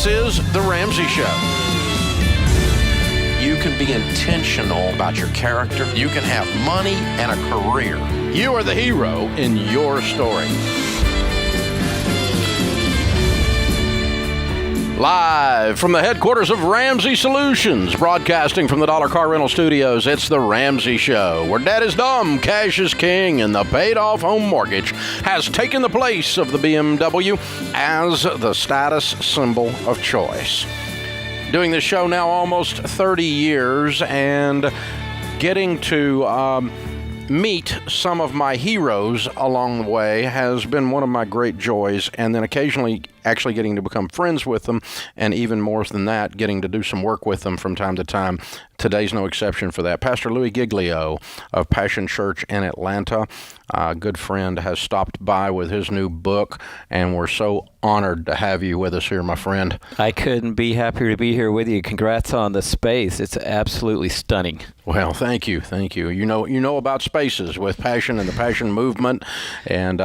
This is The Ramsey Show. You can be intentional about your character. You can have money and a career. You are the hero in your story. Live from the headquarters of Ramsey Solutions, broadcasting from the Dollar Car Rental Studios, it's The Ramsey Show, where debt is dumb, cash is king, and the paid-off home mortgage has taken the place of the BMW as the status symbol of choice. Doing this show now almost 30 years and getting to meet some of my heroes along the way has been one of my great joys, and then occasionally actually getting to become friends with them, and even more than that, getting to do some work with them from time to time. Today's no exception for that. Pastor Louie of Passion Church in Atlanta, a good friend, has stopped by with his new book, and we're so honored to have you with us here, my friend. I couldn't be happier to be here with you. Congrats on the space. It's absolutely stunning. Well, thank you. You know about spaces with Passion and the Passion Movement, and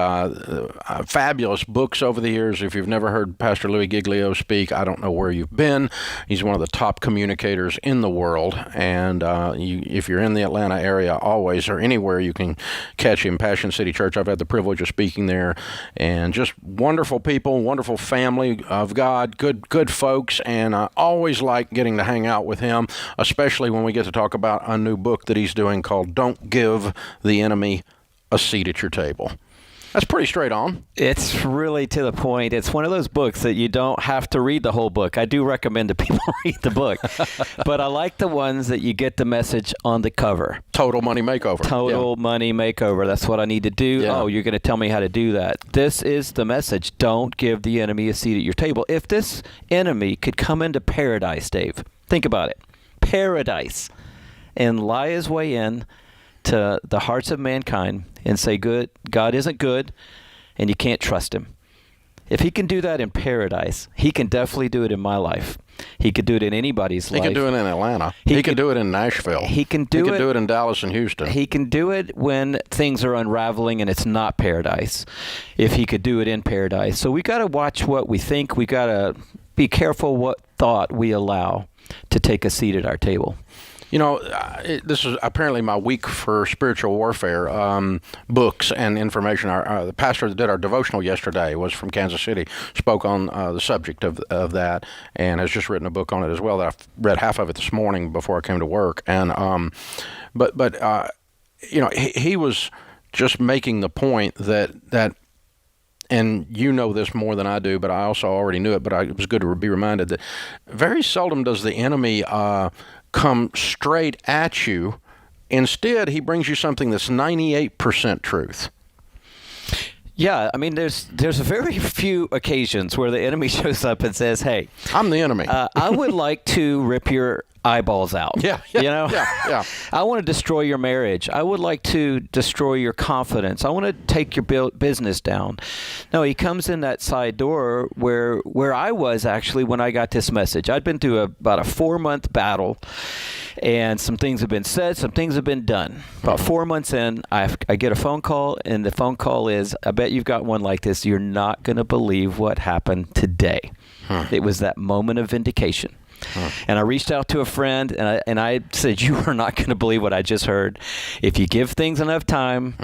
fabulous books over the years. If you've never heard Pastor Louie Giglio speak, I don't know where you've been. He's one of the top communicators in the world, and if you're in the Atlanta area, always or anywhere, you can catch him. Passion City Church. I've had the privilege of speaking there, and just wonderful people, wonderful family of God, good folks, and I always like getting to hang out with him, especially when we get to talk about a new book that he's doing called Don't Give the Enemy a Seat at Your Table. That's pretty straight on. It's really to the point. It's one of those books that you don't have to read the whole book. I do recommend that people read the book. But I like the ones that you get the message on the cover. Total Money Makeover. Total Money Makeover. That's what I need to do. Yeah. Oh, you're going to tell me how to do that. This is the message. Don't give the enemy a seat at your table. If this enemy could come into paradise, Dave, think about it. Paradise. And lie his way in to the hearts of mankind and say, "Good, God isn't good, and you can't trust him." If he can do that in paradise, he can definitely do it in my life. He could do it in anybody's life. He can do it in Atlanta. He can do it in Nashville. He can do it in Dallas and Houston. He can do it when things are unraveling and it's not paradise. If he could do it in paradise. So we got to watch what we think. We got to be careful what thought we allow to take a seat at our table. You know, this is apparently my week for spiritual warfare books and information. The pastor that did our devotional yesterday was from Kansas City, spoke on the subject of that, and has just written a book on it as well. That I've read half of it this morning before I came to work. And but you know, he was just making the point that. And you know this more than I do, but I also already knew it, but it was good to be reminded that very seldom does the enemy come straight at you. Instead, he brings you something that's 98% truth. Yeah, I mean, there's very few occasions where the enemy shows up and says, "Hey, I'm the enemy. I would like to rip your eyeballs out." Yeah. You know? Yeah. I want to destroy your marriage. I would like to destroy your confidence. I want to take your business down. No, he comes in that side door where I was actually when I got this message. I'd been through about a 4-month battle, and some things have been said, some things have been done. About 4 months in, I get a phone call, and the phone call is, "I bet you've got one like this. You're not going to believe what happened today." It was that moment of vindication. And I reached out to a friend, and I said, "You are not going to believe what I just heard. If you give things enough time,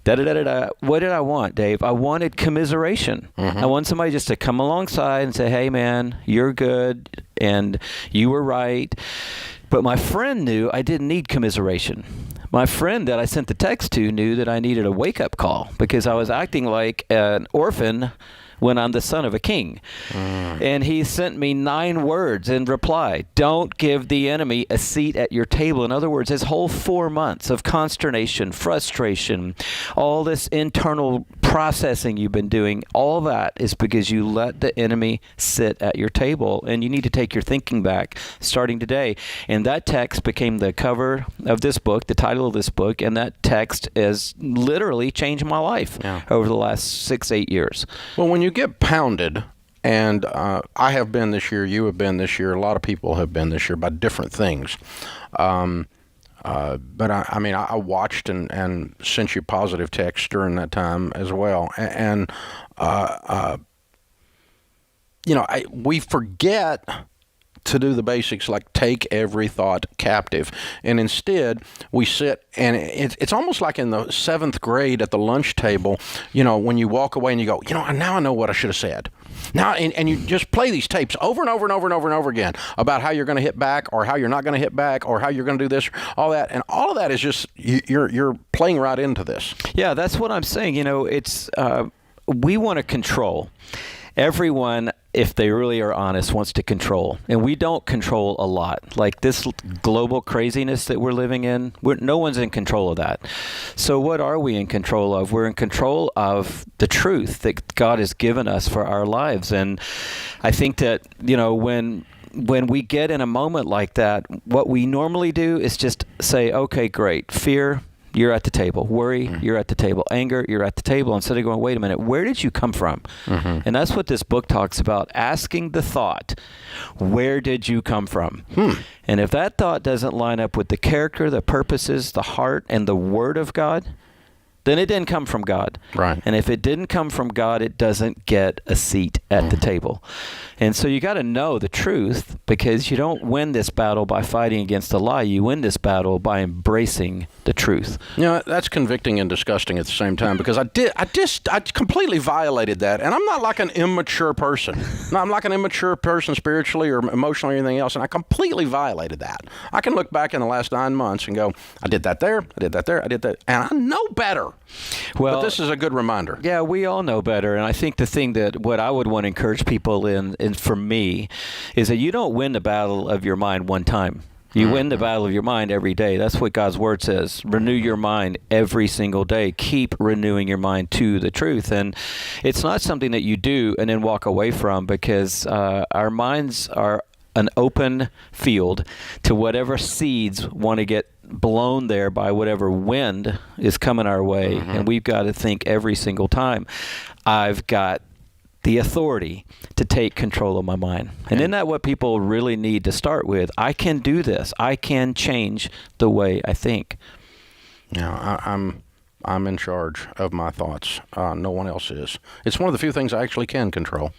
da-da-da-da-da." What did I want, Dave? I wanted commiseration. I want somebody just to come alongside and say, "Hey, man, you're good, and you were right." But my friend knew I didn't need commiseration. My friend that I sent the text to knew that I needed a wake-up call because I was acting like an orphan when I'm the son of a king. And he sent me 9 words in reply. Don't give the enemy a seat at your table. In other words, his whole 4 months of consternation, frustration, all this internal processing you've been doing, all that is because you let the enemy sit at your table. And you need to take your thinking back starting today. And that text became the cover of this book, the title of this book, and that text has literally changed my life over the last 6-8 years. Well, when you get pounded, and I have been this year, you have been this year, a lot of people have been this year by different things. But I mean, I watched and sent you positive texts during that time as well. And we forget to do the basics like take every thought captive. And instead, we sit, and it's almost like in the 7th grade at the lunch table, when you walk away and you go, now I know what I should have said. Now, and you just play these tapes over and over and over and over and over again about how you're going to hit back or how you're not going to hit back or how you're going to do this, all that. And all of that is just, you're playing right into this. Yeah, that's what I'm saying. It's, we want to control. Everyone, if they really are honest, wants to control. And we don't control a lot. Like this global craziness that we're living in, no one's in control of that. So what are we in control of? We're in control of the truth that God has given us for our lives. And I think that, when we get in a moment like that, what we normally do is just say, okay, great. Fear, you're at the table. Worry, you're at the table. Anger, you're at the table. Instead of going, wait a minute, where did you come from? Mm-hmm. And that's what this book talks about, asking the thought, where did you come from? And if that thought doesn't line up with the character, the purposes, the heart, and the Word of God, then it didn't come from God. Right. And if it didn't come from God, it doesn't get a seat at the table. And so you got to know the truth, because you don't win this battle by fighting against a lie. You win this battle by embracing the truth. That's convicting and disgusting at the same time, because I completely violated that. And I'm not like an immature person. No, I'm like an immature person spiritually or emotionally or anything else. And I completely violated that. I can look back in the last 9 months and go, I did that there, I did that there, I did that. And I know better. Well, but this is a good reminder. Yeah, we all know better. And I think the thing that what I would want to encourage people in for me is that you don't win the battle of your mind one time. You win the battle of your mind every day. That's what God's Word says. Renew your mind every single day. Keep renewing your mind to the truth. And it's not something that you do and then walk away from, because our minds are an open field to whatever seeds want to get blown there by whatever wind is coming our way. And we've got to think every single time, I've got the authority to take control of my mind. And isn't that what people really need to start with? I can do this. I can change the way I think. Yeah, I'm in charge of my thoughts. No one else is. It's one of the few things I actually can control.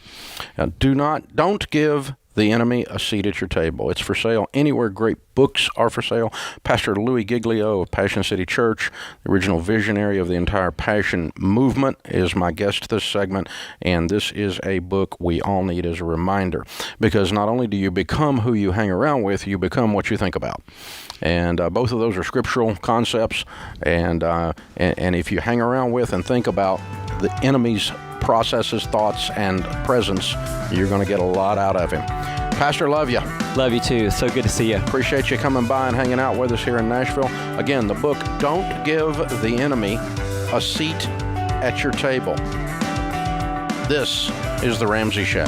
Don't give the enemy a seat at your table. It's for sale anywhere great books are for sale. Pastor Louie Giglio of Passion City Church, the original visionary of the entire Passion movement, is my guest this segment, and this is a book we all need as a reminder, because not only do you become who you hang around with, you become what you think about. And both of those are scriptural concepts, and if you hang around with and think about the enemy's processes, thoughts, and presence, you're going to get a lot out of him. Pastor, love you. Love you too. So good to see you. Appreciate you coming by and hanging out with us here in Nashville. Again, the book, Don't Give the Enemy a Seat at Your Table. This is The Ramsey Show.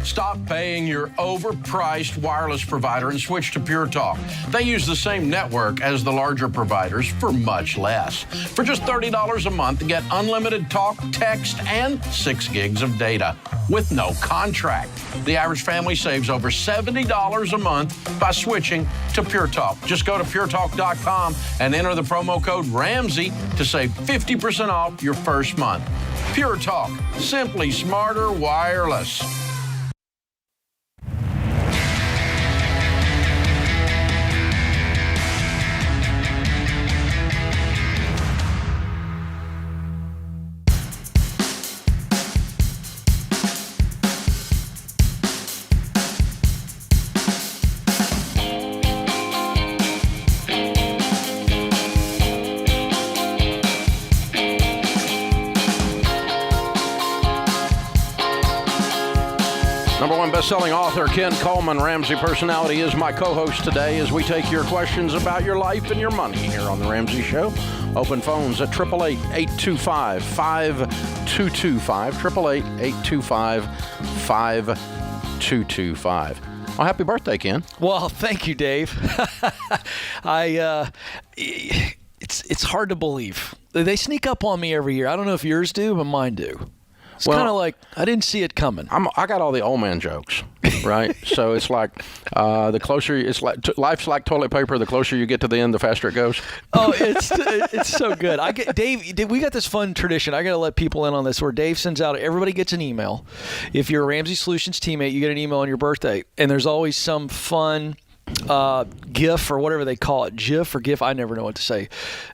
Stop paying your overpriced wireless provider and switch to Puretalk. They use the same network as the larger providers for much less. For just $30 a month, get unlimited talk, text, and 6 gigs of data with no contract. The average family saves over $70 a month by switching to Puretalk. Just go to puretalk.com and enter the promo code Ramsey to save 50% off your first month. Puretalk, simply smarter wireless. #1 best-selling author Ken Coleman, Ramsey personality, is my co-host today as we take your questions about your life and your money here on The Ramsey Show. Open phones at 888-825-5225, 888-825-5225. Well, happy birthday, Ken. Well, thank you, Dave. It's hard to believe. They sneak up on me every year. I don't know if yours do, but mine do. It's kind of like I didn't see it coming. I got all the old man jokes, right? So it's like the closer it's like life's like toilet paper. The closer you get to the end, the faster it goes. Oh, it's so good. Dave, we got this fun tradition. I got to let people in on this where Dave sends out. Everybody gets an email. If you're a Ramsey Solutions teammate, you get an email on your birthday, and there's always some fun GIF or whatever they call it, GIF or GIF. I never know what to say.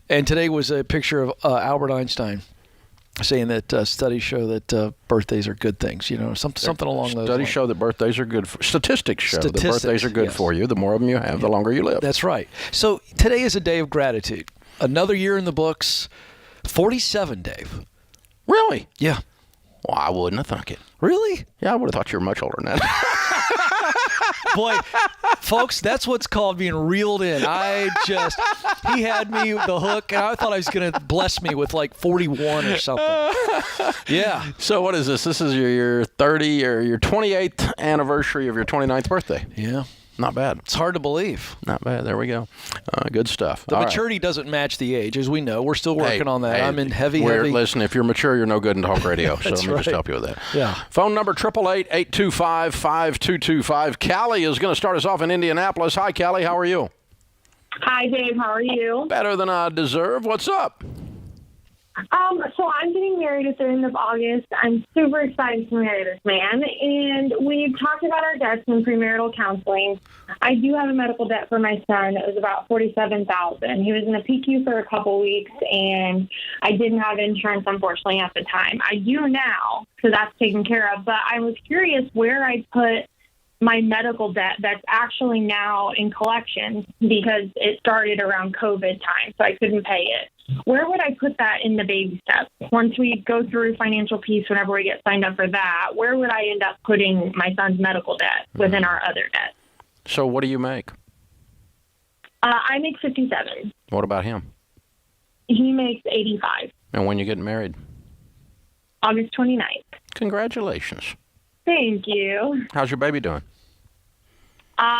And today was a picture of Albert Einstein, saying that studies show that birthdays are good things, something along those lines. Studies show that birthdays are good. Statistics show that birthdays are good for you. The more of them you have, the longer you live. That's right. So today is a day of gratitude. Another year in the books. 47, Dave. Really? Yeah. Well, I wouldn't have thought it. Really? Yeah, I would have thought you were much older than that. Boy, folks, that's what's called being reeled in. He had me the hook, and I thought I was going to bless me with like 41 or something. Yeah. So what is this? This is your 30 or your 28th anniversary of your 29th birthday. Yeah. Not bad. It's hard to believe. Not bad. There we go. Good stuff. The maturity doesn't match the age, as we know. We're still working on that. I'm in heavy. Listen, if you're mature, you're no good in talk radio. So let me just help you with that. Yeah. Phone number 888-825-5225. Callie is going to start us off in Indianapolis. Hi, Callie. How are you? Hi, Dave. How are you? Better than I deserve. What's up? So I'm getting married at the end of August. I'm super excited to marry this man, and we've talked about our debts in premarital counseling. I do have a medical debt for my son. It was about $47,000. He was in a PQ for a couple weeks, and I didn't have insurance, unfortunately, at the time. I do now, so that's taken care of. But I was curious where I put my medical debt that's actually now in collections because it started around COVID time, so I couldn't pay it. Where would I put that in the baby steps? Once we go through financial peace, whenever we get signed up for that, where would I end up putting my son's medical debt within our other debt? So what do you make? I make 57. What about him? He makes 85. And when you get married? August 29th. Congratulations. Thank you. How's your baby doing?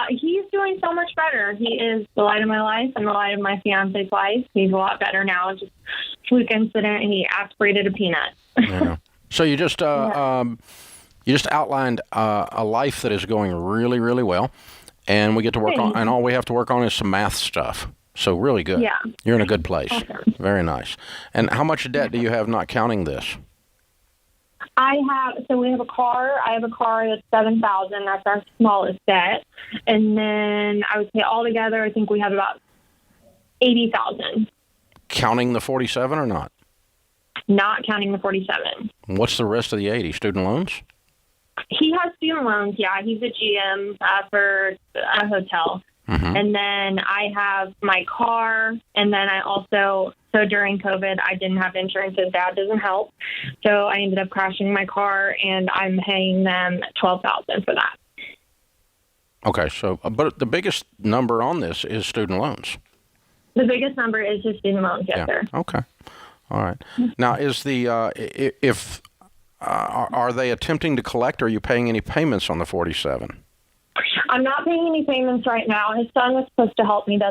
He's doing so much better. He is the light of my life and the light of my fiance's life. He's a lot better now. Just fluke incident. He aspirated a peanut. Yeah. So you just outlined a life that is going really, really well, and we get to work on, and all we have to work on is some math stuff. So really good. Yeah. You're in a good place. Awesome. Very nice. And how much debt do you have not counting this? We have a car. I have a car that's $7,000. That's our smallest debt. And then I would say altogether, I think we have about $80,000. Counting the 47 or not? Not counting the 47. What's the rest of the 80? Student loans? He has student loans. Yeah, he's a GM for a hotel. Mm-hmm. And then I have my car, and then I also, so during COVID, I didn't have insurance. His dad doesn't help. So I ended up crashing my car, and I'm paying them $12,000 for that. Okay, so, but the biggest number on this is student loans. The biggest number is his student loans, yes, sir. Okay. All right. Now, is the, are they attempting to collect, or are you paying any payments on the 47? I'm not paying any payments right now. His son was supposed to help me. His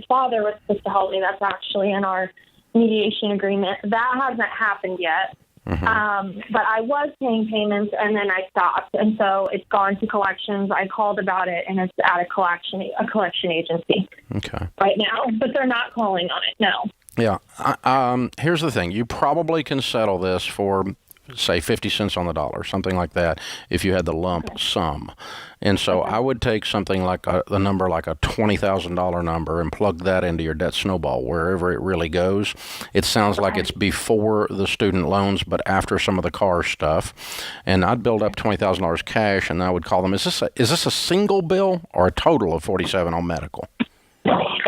father was supposed to help me. That's actually in our mediation agreement. That hasn't happened yet. Mm-hmm. But I was paying payments, and then I stopped. And so it's gone to collections. I called about it, and it's at a collection agency right now. But they're not calling on it, no. Yeah. Here's the thing. You probably can settle this for, say, 50 cents on the dollar, something like that, if you had the lump sum. And so I would take something like the number like a $20,000 number and plug that into your debt snowball, wherever it really goes. It sounds like it's before the student loans, but after some of the car stuff. And I'd build up $20,000 cash, and I would call them, is this a single bill or a total of 47 on medical?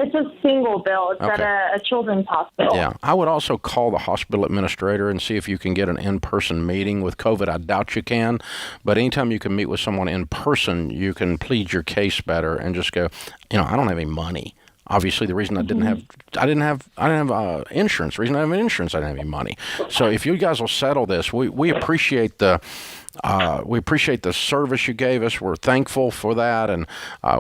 It's a single bill. It's at a children's hospital. Yeah. I would also call the hospital administrator and see if you can get an in-person meeting. With COVID, I doubt you can. But anytime you can meet with someone in person, you can plead your case better and just go, I don't have any money. Obviously, the reason I didn't have insurance. The reason I didn't have insurance, I didn't have any money. So if you guys will settle this, we appreciate the service you gave us. We're thankful for that, and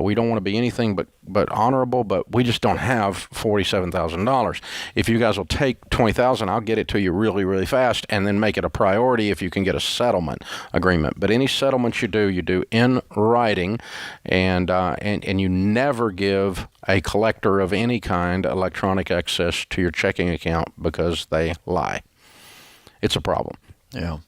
we don't want to be anything but honorable. But we just don't have $47,000. If you guys will take $20,000, I'll get it to you really, really fast, and then make it a priority if you can get a settlement agreement. But any settlements you do in writing, and you never give a collector of any kind electronic access to your checking account because they lie. It's a problem. Yeah.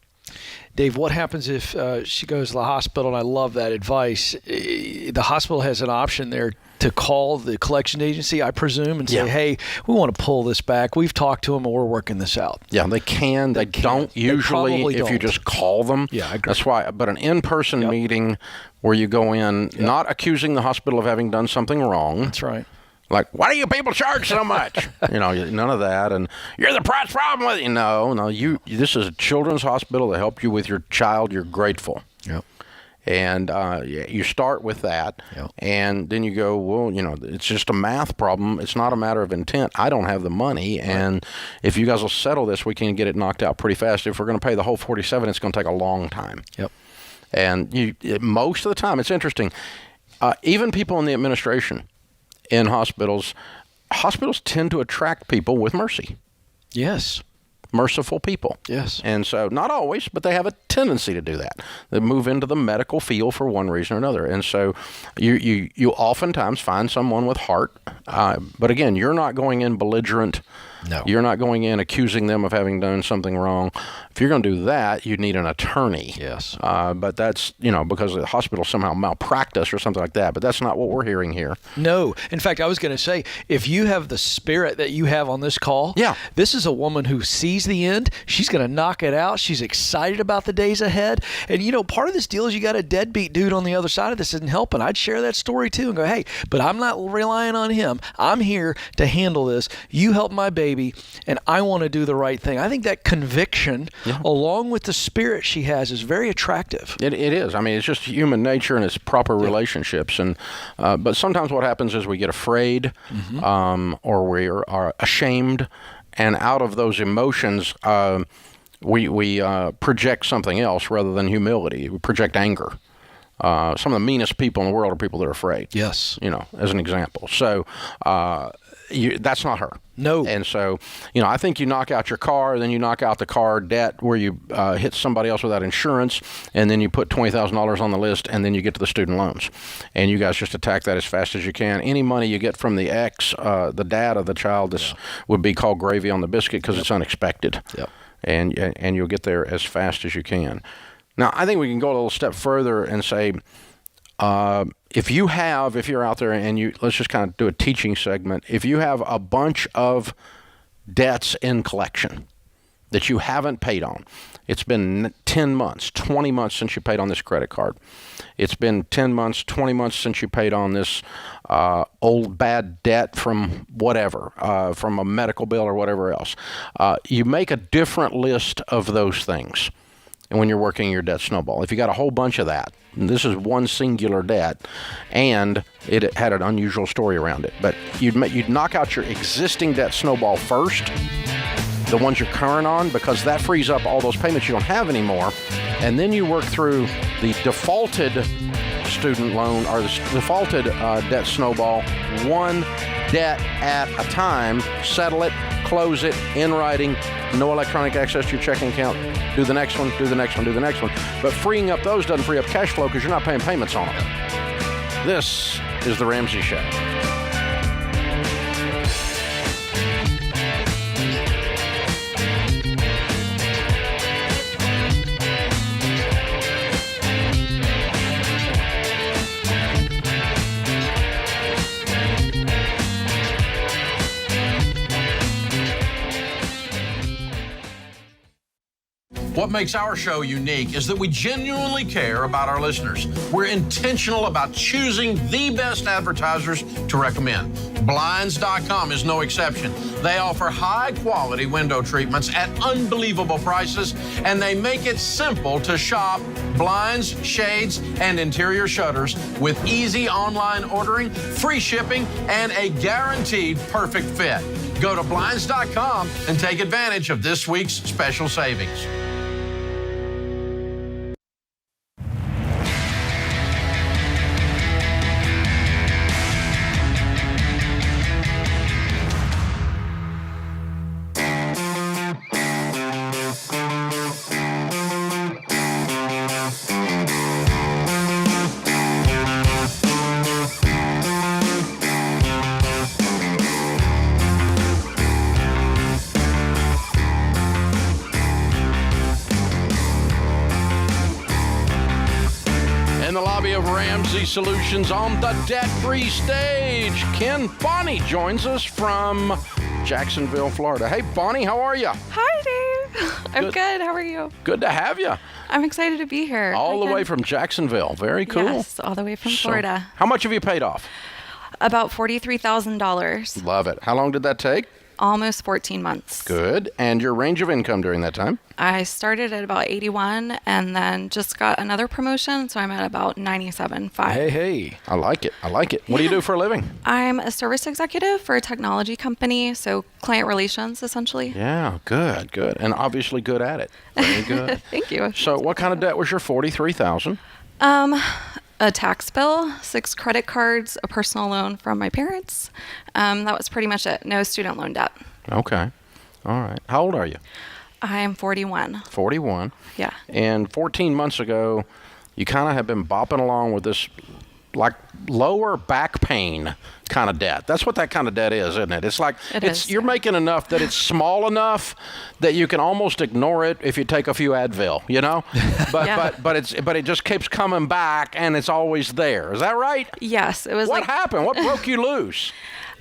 Dave, what happens if she goes to the hospital, and I love that advice. The hospital has an option there to call the collection agency, I presume, and say, hey, we want to pull this back. We've talked to them, and we're working this out. Yeah, they can. They don't usually if you just call them. Yeah, I agree. That's why. But an in-person meeting where you go in, not accusing the hospital of having done something wrong. That's right. Like, why do you people charge so much? None of that. And you're the price problem with you. No. This is a children's hospital that helped you with your child. You're grateful. Yep. And you start with that, and then you go, well, it's just a math problem. It's not a matter of intent. I don't have the money, and if you guys will settle this, we can get it knocked out pretty fast. If we're going to pay the whole $47,000, it's going to take a long time. Yep. And most of the time, it's interesting. Even people in the administration in hospitals tend to attract people with mercy. Yes. Merciful people. Yes. And so, not always, but they have a tendency to do that. They move into the medical field for one reason or another. And so you oftentimes find someone with heart. But again, you're not going in belligerent. No. You're not going in accusing them of having done something wrong. If you're going to do that, you need an attorney. Yes. But that's, because the hospital somehow malpracticed or something like that. But that's not what we're hearing here. No. In fact, I was going to say, if you have the spirit that you have on this call, this is a woman who sees the end. She's going to knock it out. She's excited about the days ahead. And, part of this deal is you got a deadbeat dude on the other side of this isn't helping. I'd share that story too and go, hey, but I'm not relying on him. I'm here to handle this. You help my baby, and I want to do the right thing. I think that conviction, along with the spirit she has, is very attractive. It is. I mean, it's just human nature, and it's proper relationships. And but sometimes what happens is we get afraid, or we are ashamed, and out of those emotions, we project something else rather than humility. We project anger. Some of the meanest people in the world are people that are afraid. Yes. As an example. So that's not her. No. And so, I think you knock out your car, then you knock out the car debt where you hit somebody else without insurance, and then you put $20,000 on the list, and then you get to the student loans. And you guys just attack that as fast as you can. Any money you get from the the dad of the child, this would be called gravy on the biscuit because it's unexpected. Yep. And you'll get there as fast as you can. Now, I think we can go a little step further and say, if you're out there and let's just kind of do a teaching segment. If you have a bunch of debts in collection that you haven't paid on, it's been 10 months, 20 months since you paid on this credit card. It's been 10 months, 20 months since you paid on this old bad debt from whatever, from a medical bill or whatever else. You make a different list of those things. And when you're working your debt snowball, if you got a whole bunch of that, and this is one singular debt, and it had an unusual story around it, but you'd knock out your existing debt snowball first, the ones you're current on, because that frees up all those payments you don't have anymore, and then you work through the defaulted student loan or the defaulted debt snowball, one debt at a time, settle it, close it, in writing, no electronic access to your checking account, do the next one, do the next one, do the next one. But freeing up those doesn't free up cash flow because you're not paying payments on them. This is The Ramsey Show. What makes our show unique is that we genuinely care about our listeners. We're intentional about choosing the best advertisers to recommend. Blinds.com is no exception. They offer high-quality window treatments at unbelievable prices, and they make it simple to shop blinds, shades, and interior shutters with easy online ordering, free shipping, and a guaranteed perfect fit. Go to Blinds.com and take advantage of this week's special savings. In the lobby of Ramsey Solutions on the debt-free stage, Ken Bonnie joins us from Jacksonville, Florida. Hey, Bonnie, how are you? Hi, Dave. I'm good. How are you? Good to have you. I'm excited to be here. All the way from Jacksonville. Very cool. Yes, all the way from Florida. How much have you paid off? About $43,000. Love it. How long did that take? Almost 14 months. Good. And your range of income during that time? I started at about 81 and then just got another promotion, so I'm at about 97.5. Hey. I like it. What do you do for a living? I'm a service executive for a technology company, so client relations, essentially. Yeah, good. And obviously good at it. Very good. Thank you. So what kind of debt was your $43,000? A tax bill, 6 credit cards, a personal loan from my parents. That was pretty much it. No student loan debt. Okay. All right. How old are you? I'm 41. 41. Yeah. And 14 months ago, you kind of have been bopping along with this, like, lower back pain kind of debt. That's what that kind of debt is, isn't it? It's like you're making enough that it's small enough that you can almost ignore it if you take a few Advil, you know? But it just keeps coming back and it's always there. Is that right? Yes, it was. What happened? What broke you loose?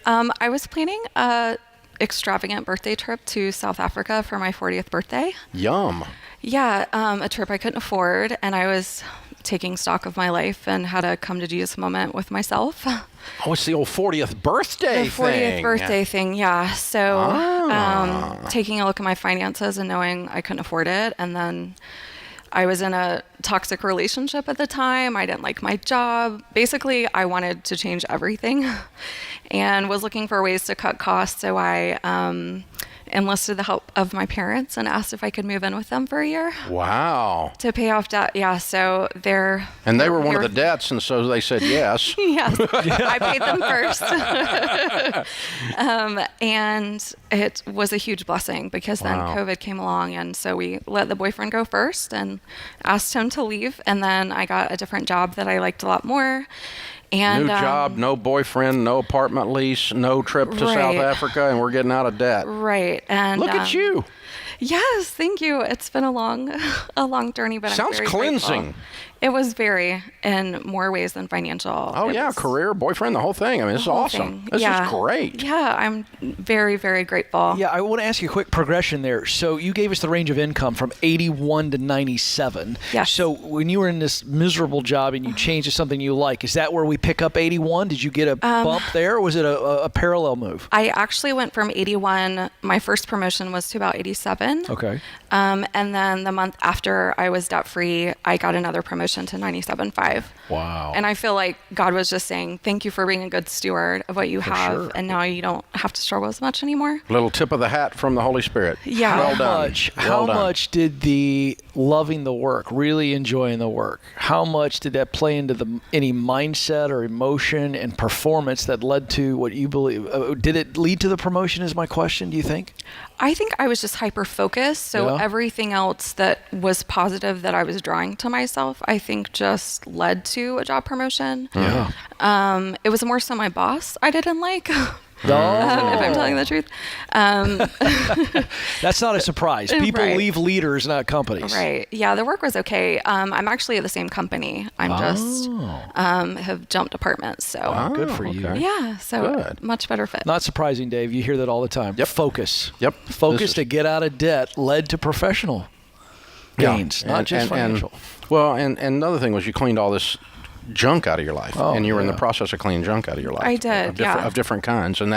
I was planning a extravagant birthday trip to South Africa for my 40th birthday. Yum. Yeah, a trip I couldn't afford, and I was taking stock of my life and had a come to Jesus moment with myself. Oh, it's the old 40th birthday thing. The 40th birthday thing, yeah. So taking a look at my finances and knowing I couldn't afford it, and then I was in a toxic relationship at the time. I didn't like my job. Basically, I wanted to change everything and was looking for ways to cut costs. So I enlisted the help of my parents and asked if I could move in with them for a year. Wow. To pay off debt. Yeah, so they're... And they were one of the debts, and so they said yes. Yes, I paid them first. And it was a huge blessing because then COVID came along, and so we let the boyfriend go first and asked him to leave, and then I got a different job that I liked a lot more. And, new job, no boyfriend, no apartment lease, no trip to South Africa, and we're getting out of debt. Right. And look at you. Yes, thank you. It's been a long journey, but sounds I'm very cleansing. Grateful. It was very, in more ways than financial. Oh, yeah, career, boyfriend, the whole thing. I mean, this is awesome. This is great. Yeah, I'm very, very grateful. Yeah, I want to ask you a quick progression there. So you gave us the range of income from 81 to 97. Yes. So when you were in this miserable job and you changed to something you like, is that where we pick up 81? Did you get a bump there, or was it a parallel move? I actually went from 81. My first promotion was to about 87. Okay. And then the month after I was debt-free, I got another promotion to 97.5. Wow. And I feel like God was just saying, thank you for being a good steward of what you have. Sure. And now you don't have to struggle as much anymore. Little tip of the hat from the Holy Spirit. Yeah. Well done. How much did the loving the work, really enjoying the work, how much did that play into any mindset or emotion and performance that led to what you believe? Did it lead to the promotion is my question, do you think? I think I was just hyper-focused, so everything else that was positive that I was drawing to myself, I think just led to a job promotion. Yeah. It was more so my boss I didn't like. If I'm telling the truth. That's not a surprise. People leave leaders, not companies. Right. Yeah, the work was okay. I'm actually at the same company. I'm just have jumped departments. So good for you. Yeah, so much better fit. Not surprising, Dave. You hear that all the time. Yep. Focus. Yep. Focus to get out of debt led to professional gains, not just financial. And another thing was you cleaned all this junk out of your life, and you were in the process of cleaning junk out of your life. I did, of different kinds, and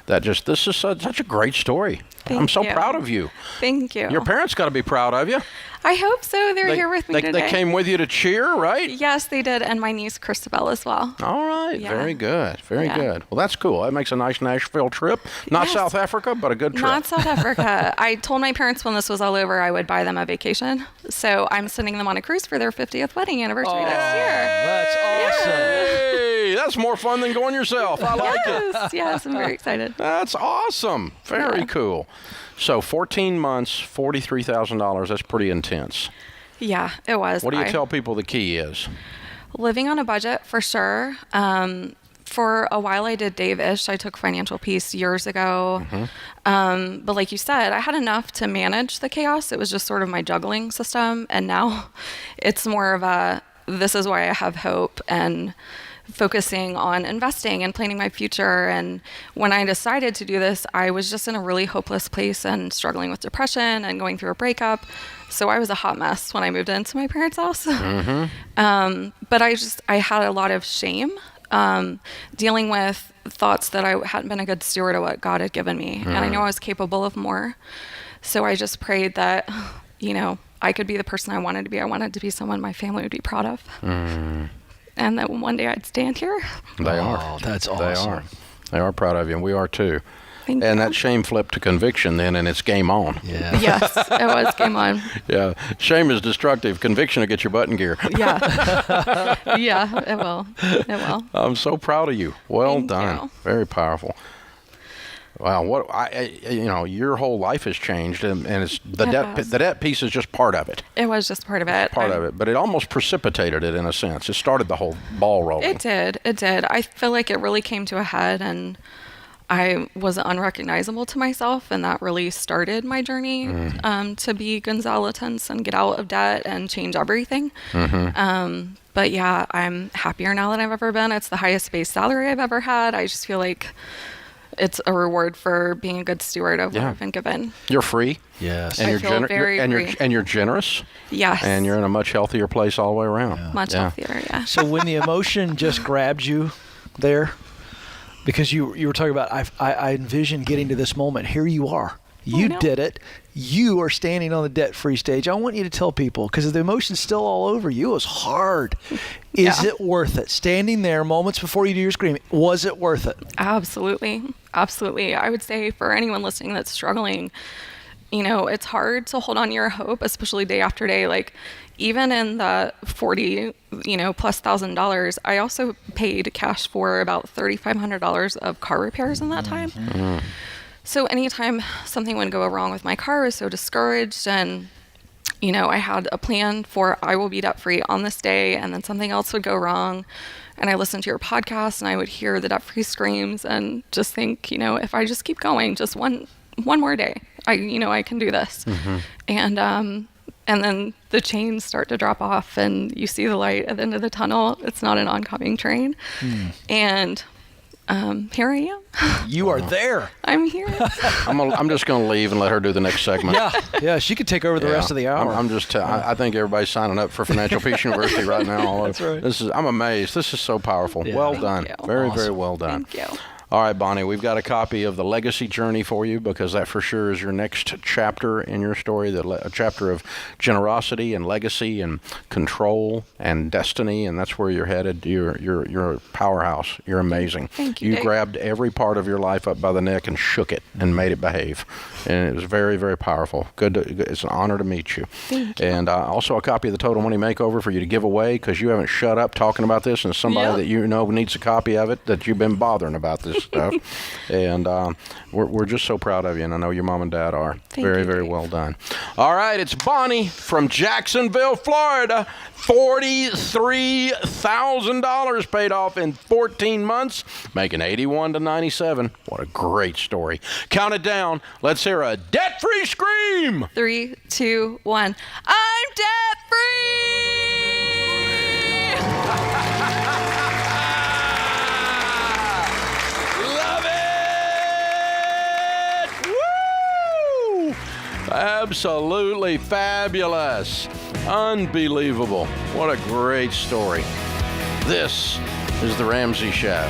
this is such a great story. I'm so proud of you. Thank you. Your parents got to be proud of you. I hope so. They're here with me today. They came with you to cheer, right? Yes, they did, and my niece Christabel as well. All right, Yeah. very good, very good. Well, that's cool. That makes a nice Nashville trip. Not South Africa, but a good trip. Not South Africa. I told my parents when this was all over, I would buy them a vacation. So I'm sending them on a cruise for their 50th wedding anniversary next year. That's awesome. Hey, that's more fun than going yourself. I like it. Yes, I'm very excited. That's awesome. Very cool. So 14 months, $43,000. That's pretty intense. Yeah, it was. What do you tell people the key is? Living on a budget, for sure. For a while, I did Dave-ish. I took Financial Peace years ago. But like you said, I had enough to manage the chaos. It was just sort of my juggling system. And now it's more of this is why I have hope, and focusing on investing and planning my future. And when I decided to do this, I was just in a really hopeless place and struggling with depression and going through a breakup. So I was a hot mess when I moved into my parents' house. But I had a lot of shame dealing with thoughts that I hadn't been a good steward of what God had given me. And I know I was capable of more. So I just prayed that, I could be the person I wanted to be. I wanted to be someone my family would be proud of. And that one day I'd stand here. They are. Oh, that's awesome. They are proud of you, and we are too. Thank and you. that shame flipped to conviction then, and it's game on. Yeah. Yes, it was game on. Yeah. Shame is destructive. Conviction will get your butt in gear. Yeah. Yeah, it will. It will. I'm so proud of you. Well Thank done. you. Very powerful. Wow, your whole life has changed, and it's the debt piece is just part of it. It was just part of it. But it almost precipitated it in a sense. It started the whole ball rolling. It did. I feel like it really came to a head, and I was unrecognizable to myself, and that really started my journey to be Gonzalez and get out of debt and change everything. But yeah, I'm happier now than I've ever been. It's the highest base salary I've ever had. I just feel like it's a reward for being a good steward of what I've been given. You're free. Yes. And I you're feel very free. And you're generous. Yes. And you're in a much healthier place all the way around. Much healthier, yeah. So when the emotion just grabbed you there, because you were talking about, I envision getting to this moment. Here you are. You did it. You are standing on the debt-free stage. I want you to tell people, because the emotion's still all over you. It was hard. Is it worth it? Standing there moments before you do your screaming, was it worth it? Absolutely. Absolutely. I would say for anyone listening that's struggling, it's hard to hold on to your hope, especially day after day. Like, even in the $40,000, plus $1,000, I also paid cash for about $3,500 of car repairs in that time. So anytime something would go wrong with my car, I was so discouraged, and I had a plan for I will be debt free on this day, and then something else would go wrong. And I listened to your podcast, and I would hear the debt free screams and just think, if I just keep going, just one more day, I can do this. And then the chains start to drop off, and you see the light at the end of the tunnel. It's not an oncoming train. And here I am. You are there. I'm here. I'm just going to leave and let her do the next segment. Yeah. She could take over the rest of the hour. I think everybody's signing up for Financial Peace University right now. That's right. I'm amazed. This is so powerful. Yeah. Well Thank done. you. Very, very well done. Thank you. All right, Bonnie, we've got a copy of The Legacy Journey for you, because that for sure is your next chapter in your story, a chapter of generosity and legacy and control and destiny, and that's where you're headed. You're a powerhouse. You're amazing. Thank you, You Dave. grabbed every part of your life up by the neck and shook it and made it behave, and it was very, very powerful. It's an honor to meet you. Thank you. And also a copy of the Total Money Makeover for you to give away, because you haven't shut up talking about this, and somebody that needs a copy of it, that you've been bothering about this stuff. And we're just so proud of you, and I know your mom and dad are. Very, very well done. All right, it's Bonnie from Jacksonville, Florida. $43,000 paid off in 14 months, making 81 to 97. What a great story. Count it down. Let's hear a debt-free scream. 3, 2, 1. I'm debt free. Love it! Woo! Absolutely fabulous. Unbelievable. What a great story. This is The Ramsey Show.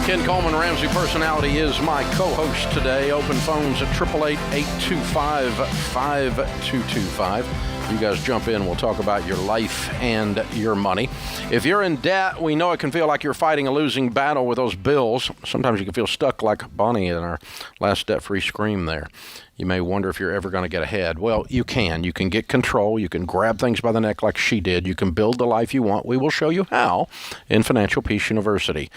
Ken Coleman, Ramsey Personality, is my co-host today. Open phones at 888-825-5225. You guys jump in. We'll talk about your life and your money. If you're in debt, we know it can feel like you're fighting a losing battle with those bills. Sometimes you can feel stuck like Bonnie in our last debt-free scream there. You may wonder if you're ever going to get ahead. Well, you can. You can get control. You can grab things by the neck like she did. You can build the life you want. We will show you how in Financial Peace University.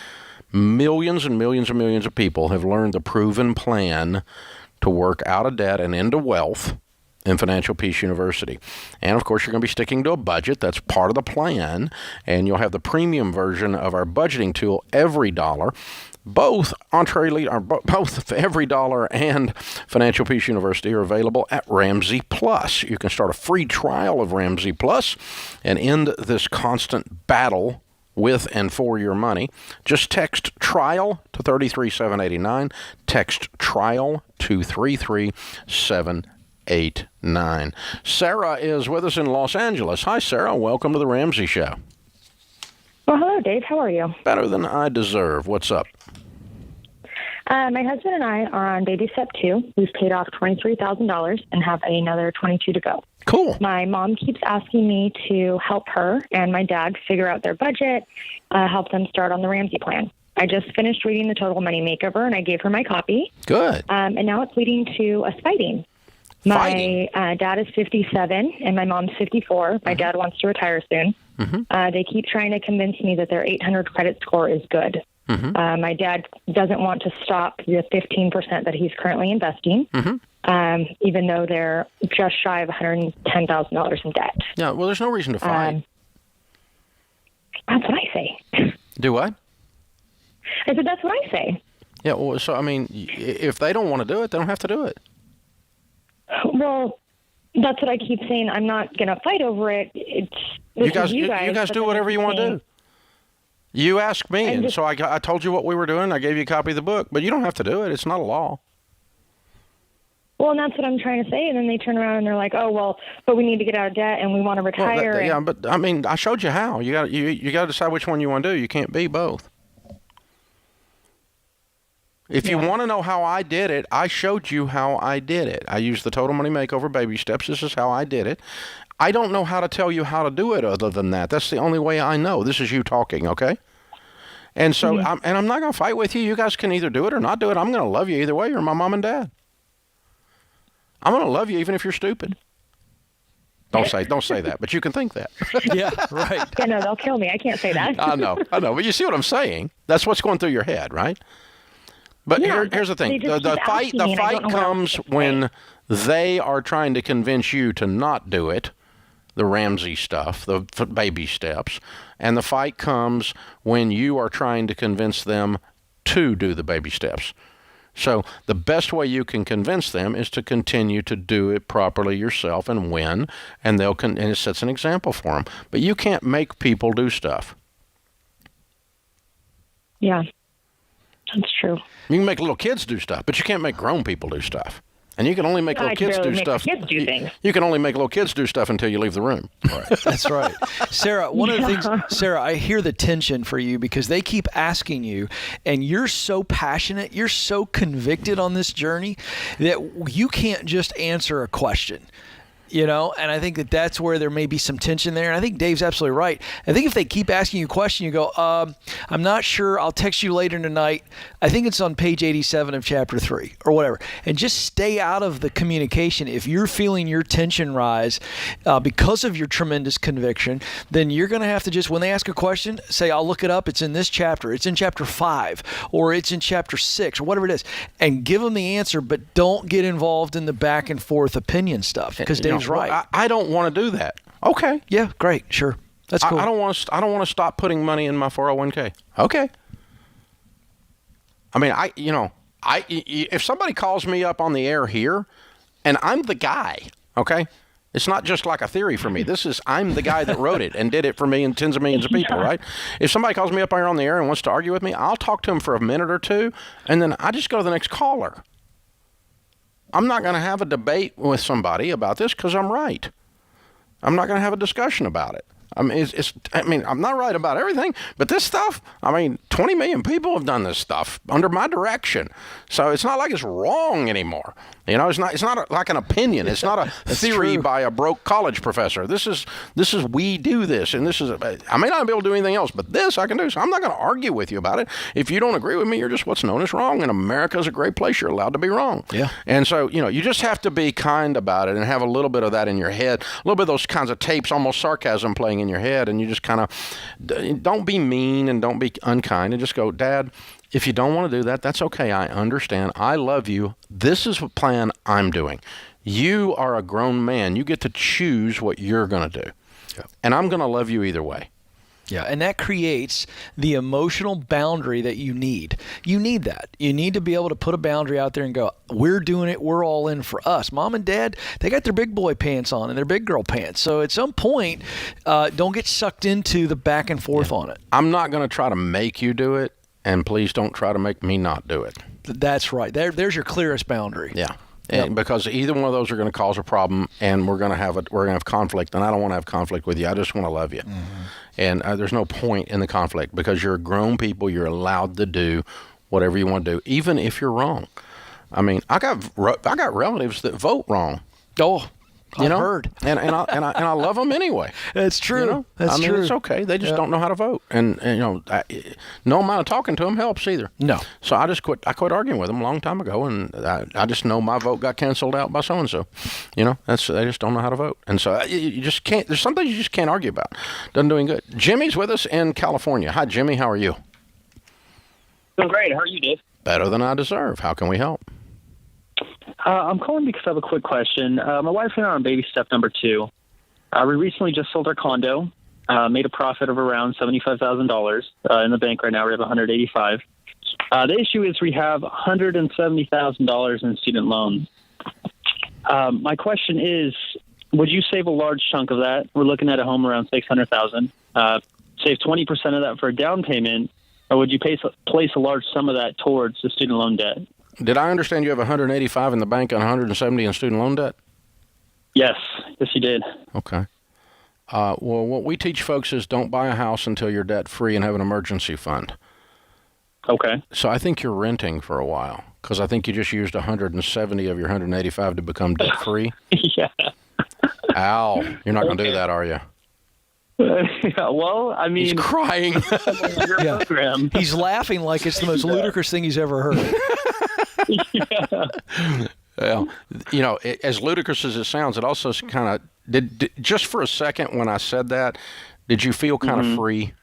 Millions and millions and millions of people have learned the proven plan to work out of debt and into wealth in Financial Peace University. And, of course, you're going to be sticking to a budget. That's part of the plan. And you'll have the premium version of our budgeting tool, Every Dollar. Both both Every Dollar and Financial Peace University are available at Ramsey Plus. You can start a free trial of Ramsey Plus and end this constant battle with and for your money. Just text TRIAL to 33789. Text TRIAL to 33789. Sarah is with us in Los Angeles. Hi, Sarah. Welcome to The Ramsey Show. Well, hello, Dave. How are you? Better than I deserve. What's up? My husband and I are on baby step 2. We've paid off $23,000 and have another 22 to go. Cool. My mom keeps asking me to help her and my dad figure out their budget, help them start on the Ramsey plan. I just finished reading The Total Money Makeover, and I gave her my copy. Good. And now it's leading to us fighting. My dad is 57, and my mom's 54. My dad wants to retire soon. They keep trying to convince me that their 800 credit score is good. My dad doesn't want to stop the 15% that he's currently investing, even though they're just shy of $110,000 in debt. Yeah, well, there's no reason to fight. That's what I say. Do what? I said, that's what I say. Yeah, well, so, I mean, if they don't want to do it, they don't have to do it. Well, that's what I keep saying. I'm not going to fight over it. You guys do whatever you want to do. You asked me, and so I told you what we were doing. I gave you a copy of the book, but you don't have to do it. It's not a law. Well, and that's what I'm trying to say, and then they turn around and they're like, "Oh, well, but we need to get out of debt and we want to retire." Well, yeah, but I mean, I showed you how. You got to decide which one you want to do. You can't be both. If you want to know how I did it, I showed you how I did it. I used the Total Money Makeover baby steps. This is how I did it. I don't know how to tell you how to do it other than that. That's the only way I know. This is you talking, okay? And so, I'm not going to fight with you. You guys can either do it or not do it. I'm going to love you either way. You're my mom and dad. I'm going to love you even if you're stupid. Don't say that, but you can think that. Yeah, right. Yeah, no, they'll kill me. I can't say that. I know. But you see what I'm saying? That's what's going through your head, right? But here's the thing. The fight comes when they are trying to convince you to not do it, the Ramsey stuff, the baby steps, and the fight comes when you are trying to convince them to do the baby steps. So the best way you can convince them is to continue to do it properly yourself and win, and and it sets an example for them. But you can't make people do stuff. Yeah, that's true. You can make little kids do stuff, but you can't make grown people do stuff. And you can only make little kids do stuff. You can only make little kids do stuff until you leave the room. Right. That's right. Sarah, one of the things, Sarah, I hear the tension for you because they keep asking you, and you're so passionate, you're so convicted on this journey that you can't just answer a question. You know, and I think that's where there may be some tension there. And I think Dave's absolutely right. I think if they keep asking you a question, you go, I'm not sure. I'll text you later tonight. I think it's on page 87 of chapter 3 or whatever. And just stay out of the communication. If you're feeling your tension rise because of your tremendous conviction, then you're going to have to just, when they ask a question, say, I'll look it up. It's in this chapter. It's in chapter 5 or it's in chapter 6 or whatever it is. And give them the answer, but don't get involved in the back and forth opinion stuff because Dave's right. I don't want to do that. Okay. Yeah, great. Sure. That's cool. I don't want to stop putting money in my 401k. Okay. I mean, if somebody calls me up on the air here and I'm the guy, okay? It's not just like a theory for me. I'm the guy that wrote it and did it for me and tens of millions of people, right? If somebody calls me up here on the air and wants to argue with me, I'll talk to him for a minute or two, and then I just go to the next caller. I'm not going to have a debate with somebody about this because I'm right. I'm not going to have a discussion about it. I mean, I'm not right about everything, but this stuff, 20 million people have done this stuff under my direction. So it's not like it's wrong anymore. You know, it's not like an opinion. It's not a theory by a broke college professor. This is we do this, and I may not be able to do anything else, but this I can do. So I'm not going to argue with you about it. If you don't agree with me, you're just what's known as wrong. And America is a great place. You're allowed to be wrong. Yeah. And so, you just have to be kind about it and have a little bit of that in your head, a little bit of those kinds of tapes, almost sarcasm playing in your head, and you just kind of don't be mean and don't be unkind, and just go, Dad, if you don't want to do that, that's okay. I understand. I love you. This is a plan I'm doing. You are a grown man. You get to choose what you're going to do. Yep. And I'm going to love you either way. Yeah, and that creates the emotional boundary that you need. You need that. You need to be able to put a boundary out there and go, we're doing it. We're all in for us. Mom and Dad, they got their big boy pants on and their big girl pants. So at some point, don't get sucked into the back and forth on it. I'm not going to try to make you do it, and please don't try to make me not do it. That's right. There's your clearest boundary. Yeah. And because either one of those are going to cause a problem, and we're going to have conflict, and I don't want to have conflict with you. I just want to love you. Mm-hmm. And there's no point in the conflict because you're grown people. You're allowed to do whatever you want to do, even if you're wrong. I mean, I got relatives that vote wrong. Oh, I've heard. and I love them anyway. That's true. You know? That's true. It's okay. They just don't know how to vote, and no amount of talking to them helps either. No. So I quit arguing with them a long time ago, and I just know my vote got canceled out by so and so. You know, they just don't know how to vote, and so you just can't. There's some things you just can't argue about. Doesn't do any good. Jimmy's with us in California. Hi, Jimmy. How are you? Doing great. How are you, Dave? Better than I deserve. How can we help? I'm calling because I have a quick question. My wife and I are on baby step number 2. We recently just sold our condo, made a profit of around $75,000 in the bank right now. We have $185,000. The issue is we have $170,000 in student loans. My question is, would you save a large chunk of that? We're looking at a home around $600,000. Save 20% of that for a down payment, or would you place a large sum of that towards the student loan debt? Did I understand you have $185 in the bank and $170 in student loan debt? Yes, you did. Okay. Well, what we teach folks is don't buy a house until you're debt-free and have an emergency fund. Okay. So I think you're renting for a while because I think you just used 170 of your 185 to become debt-free. Yeah. Al, you're not going to do that, are you? Yeah, well, I mean... He's crying. Yeah. He's laughing like it's the most ludicrous thing he's ever heard. Yeah. Well, as ludicrous as it sounds, it also kind of did just for a second when I said that, did you feel kind of free?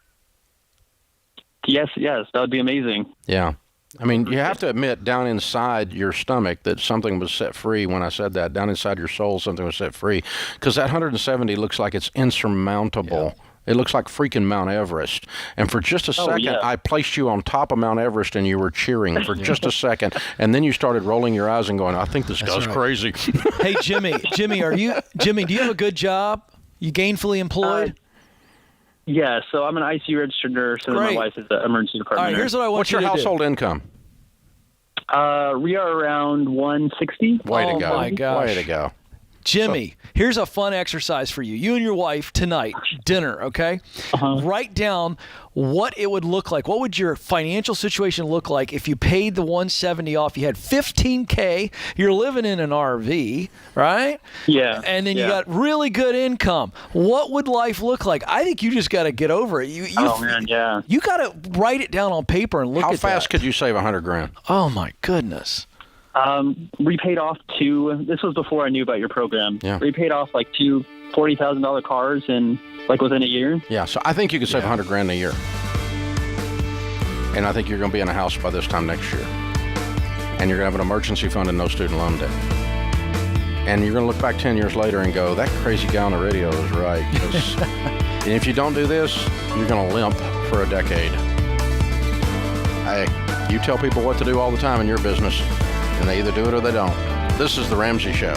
Yes, that would be amazing. Yeah. I mean, you have to admit down inside your stomach that something was set free when I said that. Down inside your soul, something was set free. Because that 170 looks like it's insurmountable. Yeah. It looks like freaking Mount Everest. And for just a second, I placed you on top of Mount Everest and you were cheering for just a second. And then you started rolling your eyes and going, I think this guy's crazy. Hey, Jimmy, do you have a good job? You gainfully employed? Yeah, so I'm an ICU registered nurse, and my wife is an emergency department All right, here's what I want What's you your to household do. income? We are around 160. Way to go. Oh, my gosh. Way to go. Jimmy, here's a fun exercise for you. You and your wife tonight, dinner, okay? Write down what it would look like. What would your financial situation look like if you paid the $170 off? You had $15K. You're living in an RV, right? Yeah. And then you got really good income. What would life look like? I think you just got to get over it. You got to write it down on paper and look at that. How fast could you save $100,000? Oh my goodness. We paid off this was before I knew about your program. Yeah. We paid off like two $40,000 cars in within a year. Yeah, so I think you could save $100,000 a year. And I think you're going to be in a house by this time next year. And you're going to have an emergency fund and no student loan debt. And you're going to look back 10 years later and go, that crazy guy on the radio was right. And if you don't do this, you're going to limp for a decade. Hey, you tell people what to do all the time in your business, and they either do it or they don't. This is The Ramsey Show.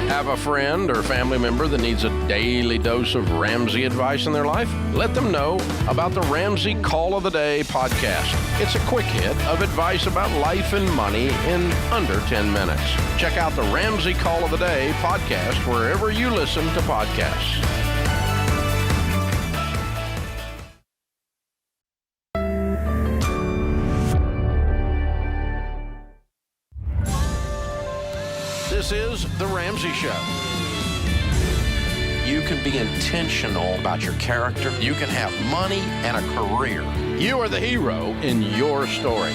Have a friend or family member that needs a daily dose of Ramsey advice in their life? Let them know about the Ramsey Call of the Day podcast. It's a quick hit of advice about life and money in under 10 minutes. Check out the Ramsey Call of the Day podcast wherever you listen to podcasts. This is The Ramsey Show. You can be intentional about your character. You can have money and a career. You are the hero in your story.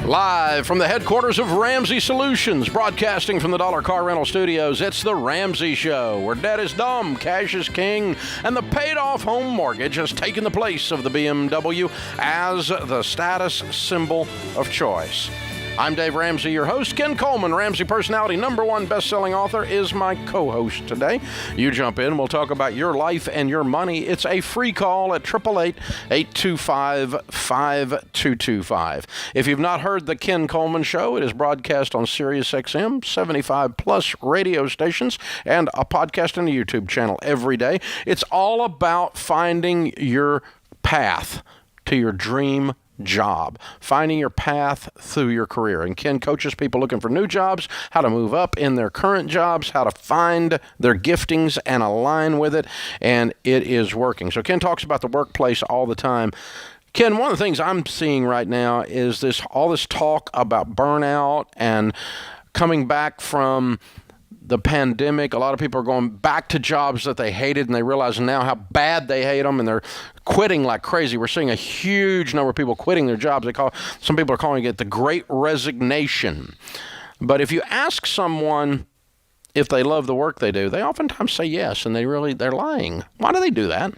Live from the headquarters of Ramsey Solutions, broadcasting from the Dollar Car Rental Studios, it's The Ramsey Show, where debt is dumb, cash is king, and the paid-off home mortgage has taken the place of the BMW as the status symbol of choice. I'm Dave Ramsey, your host. Ken Coleman, Ramsey Personality #1 best-selling author, is my co-host today. You jump in, we'll talk about your life and your money. It's a free call at 888-825-5225. If you've not heard the Ken Coleman Show, it is broadcast on Sirius XM, 75-plus radio stations, and a podcast and a YouTube channel every day. It's all about finding your path to your dream job, finding your path through your career. And Ken coaches people looking for new jobs, how to move up in their current jobs, how to find their giftings and align with it, and it is working. So Ken talks about the workplace all the time. Ken, one of the things I'm seeing right now is all this talk about burnout and coming back from the pandemic. A lot of people are going back to jobs that they hated, and they realize now how bad they hate them, and they're quitting like crazy. We're seeing a huge number of people quitting their jobs. Some people are calling it the Great Resignation. But if you ask someone if they love the work they do, they oftentimes say yes, and they're lying. Why do they do that?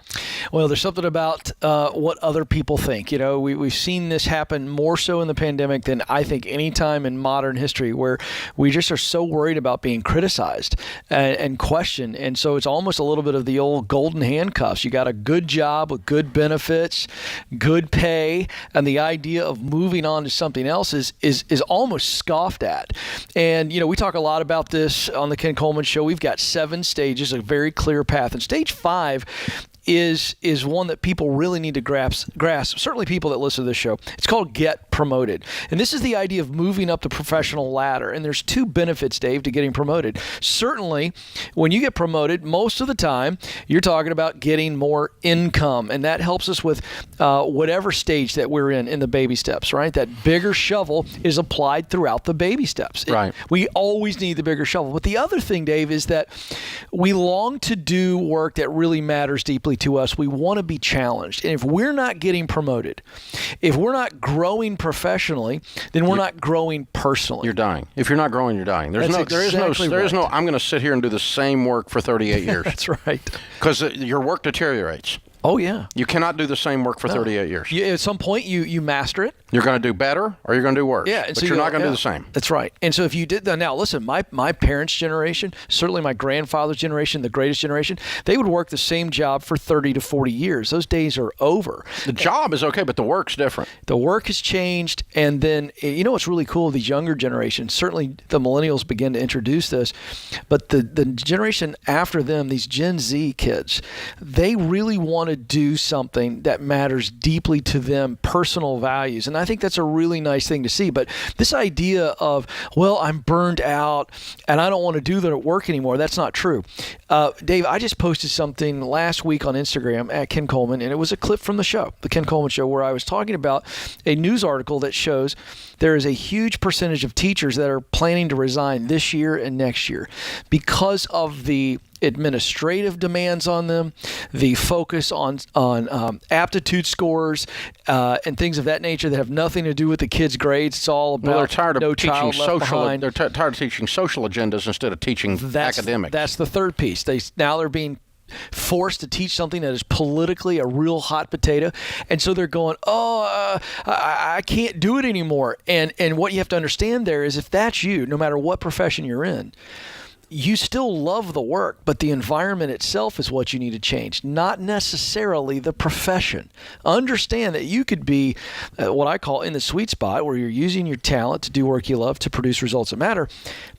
Well, there's something about what other people think. You know, we've seen this happen more so in the pandemic than I think any time in modern history, where we just are so worried about being criticized and questioned. And so it's almost a little bit of the old golden handcuffs. You got a good job with good benefits, good pay, and the idea of moving on to something else is almost scoffed at. And, you know, we talk a lot about this on the Ken Coleman Show. We've got 7 stages, a very clear path. And stage 5 is one that people really need to grasp, certainly people that listen to this show. It's called Get Promoted. And this is the idea of moving up the professional ladder. And there's 2 benefits, Dave, to getting promoted. Certainly, when you get promoted, most of the time, you're talking about getting more income. And that helps us with whatever stage that we're in the baby steps, right? That bigger shovel is applied throughout the baby steps. Right. We always need the bigger shovel. But the other thing, Dave, is that we long to do work that really matters deeply to us. We want to be challenged. And if we're not getting promoted, if we're not growing professionally, then we're not growing personally. You're dying. If you're not growing, you're dying. There is no I'm going to sit here and do the same work for 38 years. That's right. Because your work deteriorates. Oh, yeah. You cannot do the same work for 38 years. At some point, you master it. You're going to do better or you're going to do worse. Yeah, but you're not going to do the same. That's right. And so if you did that, now listen, my parents' generation, certainly my grandfather's generation, the greatest generation, they would work the same job for 30 to 40 years. Those days are over. The job is okay, but the work's different. The work has changed. And then, you know what's really cool? These younger generations, certainly the millennials begin to introduce this, but the generation after them, these Gen Z kids, they really want to do something that matters deeply to them, personal values. And I think that's a really nice thing to see. But this idea of, well, I'm burned out and I don't want to do that at work anymore, that's not true. Dave, I just posted something last week on Instagram at Ken Coleman, and it was a clip from the show, the Ken Coleman Show, where I was talking about a news article that shows there is a huge percentage of teachers that are planning to resign this year and next year because of the administrative demands on them, the focus on aptitude scores and things of that nature that have nothing to do with the kids' grades. It's all about they're tired of no teaching child left behind. They're tired of teaching social agendas instead of teaching academics. That's the third piece. They're being forced to teach something that is politically a real hot potato, and so they're going, I can't do it anymore. And what you have to understand there is, if that's you, no matter what profession you're in, you still love the work, but the environment itself is what you need to change, not necessarily the profession. Understand that you could be what I call in the sweet spot, where you're using your talent to do work you love to produce results that matter.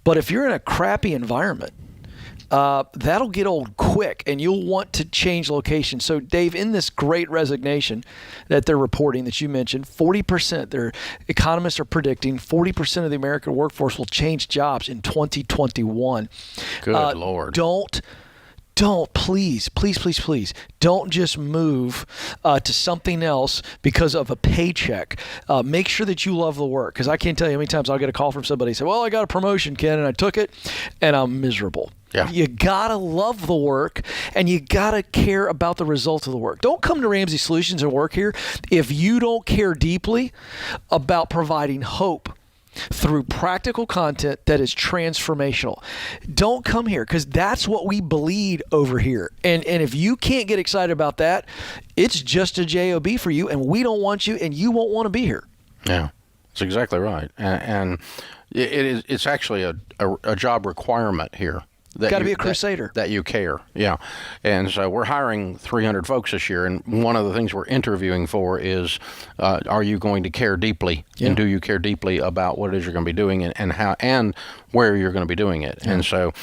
But if you're in a crappy environment, that'll get old quick, and you'll want to change location. So, Dave, in this great resignation that they're reporting that you mentioned, 40%, their economists are predicting 40% of the American workforce will change jobs in 2021. Good Lord. Don't, please, don't just move to something else because of a paycheck. Make sure that you love the work, because I can't tell you how many times I'll get a call from somebody and say, well, I got a promotion, Ken, and I took it, and I'm miserable. Yeah. You got to love the work, and you got to care about the results of the work. Don't come to Ramsey Solutions and work here if you don't care deeply about providing hope through practical content that is transformational. Don't come here, because that's what we bleed over here. And if you can't get excited about that, it's just a job for you, and we don't want you, and you won't want to be here. Yeah, that's exactly right. And it's actually a job requirement here. Got to be a crusader. That you care, yeah. And so we're hiring 300 folks this year, and one of the things we're interviewing for is, are you going to care deeply, and do you care deeply about what it is you're going to be doing, and how and where you're going to be doing it. Yeah. And so,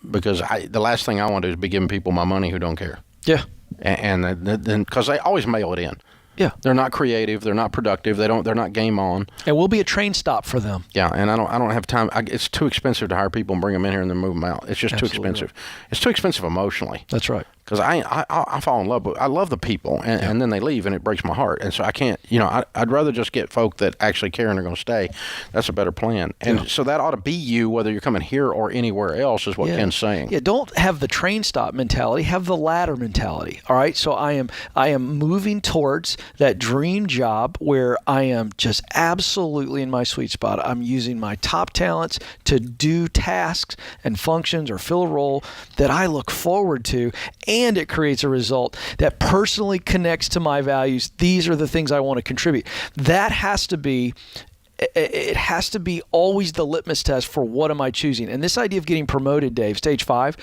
because the last thing I want to do is be giving people my money who don't care. Yeah. And then because they always mail it in. Yeah. They're not creative. They're not productive. They're not game on. And we'll be a train stop for them. Yeah, and I don't have time. It's too expensive to hire people and bring them in here and then move them out. It's just too expensive. Right. It's too expensive emotionally. That's right. Because I fall in love with, I love the people, and then they leave, and it breaks my heart. And so I can't, I'd rather just get folk that actually care and are going to stay. That's a better plan. And so that ought to be you, whether you're coming here or anywhere else, is what Ken's saying. Yeah, don't have the train stop mentality. Have the ladder mentality. All right. So I am moving towards that dream job where I am just absolutely in my sweet spot. I'm using my top talents to do tasks and functions or fill a role that I look forward to. And it creates a result that personally connects to my values. These are the things I want to contribute. That has to be, it has to be always the litmus test for what am I choosing. And this idea of getting promoted, Dave, stage 5,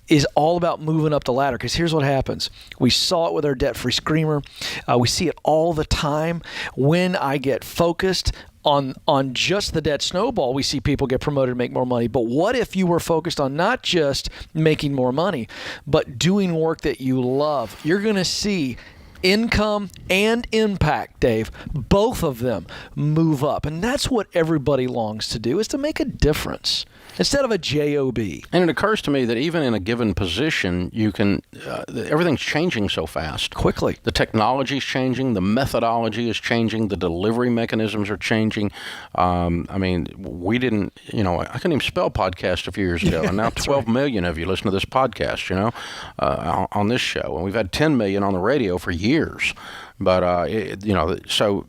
is all about moving up the ladder. Because here's what happens. We saw it with our debt-free screamer. We see it all the time. When I get focused on just the debt snowball, we see people get promoted and make more money. But what if you were focused on not just making more money, but doing work that you love? You're going to see income and impact, Dave, both of them move up. And that's what everybody longs to do, is to make a difference instead of a job. And it occurs to me that even in a given position, you can everything's changing so fast. Quickly. The technology is changing. The methodology is changing. The delivery mechanisms are changing. We didn't, I couldn't even spell podcast a few years ago. And now 12 million of you listen to this podcast, on this show. And we've had 10 million on the radio for years. But, so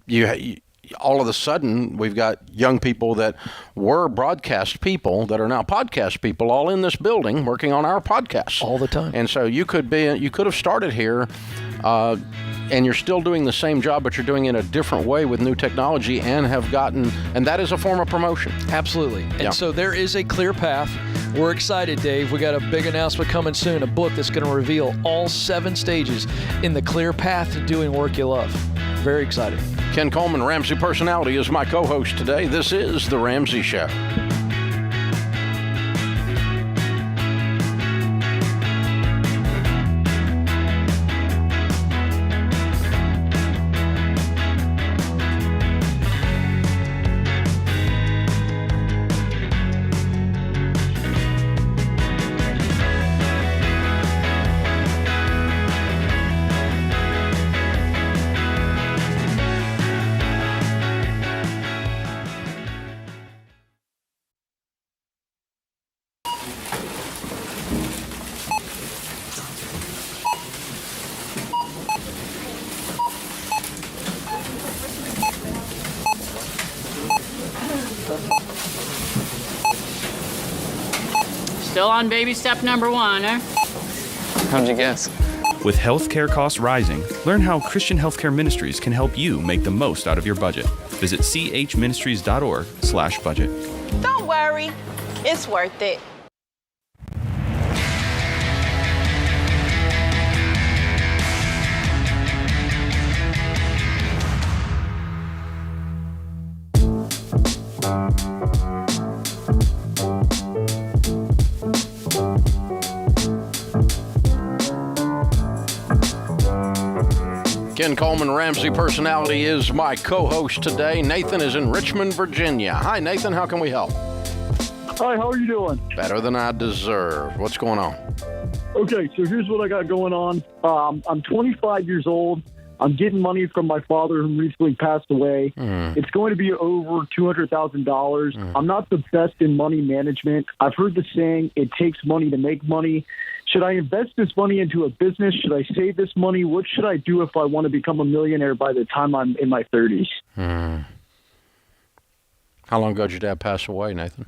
all of a sudden, we've got young people that were broadcast people that are now podcast people all in this building working on our podcasts. All the time. And so you could have started here and you're still doing the same job, but you're doing it in a different way with new technology and that is a form of promotion. Absolutely. And so there is a clear path. We're excited, Dave. We got a big announcement coming soon, a book that's going to reveal all 7 stages in the clear path to doing work you love. Very excited. Ken Coleman, Ramsey Personality, is my co-host today. This is The Ramsey Show. Still on baby step number 1, eh? How'd you guess? With healthcare costs rising, learn how Christian Healthcare Ministries can help you make the most out of your budget. Visit chministries.org/budget. Don't worry, it's worth it. Ken Coleman, Ramsey Personality, is my co-host today. Nathan is in Richmond, Virginia. Hi, Nathan. How can we help? Hi, how are you doing? Better than I deserve. What's going on? Okay, so here's what I got going on. I'm 25 years old. I'm getting money from my father who recently passed away. It's going to be over $200,000. I'm not the best in money management. I've heard the saying, it takes money to make money. Should I invest this money into a business? Should I save this money? What should I do if I want to become a millionaire by the time I'm in my 30s? How long ago did your dad pass away, Nathan?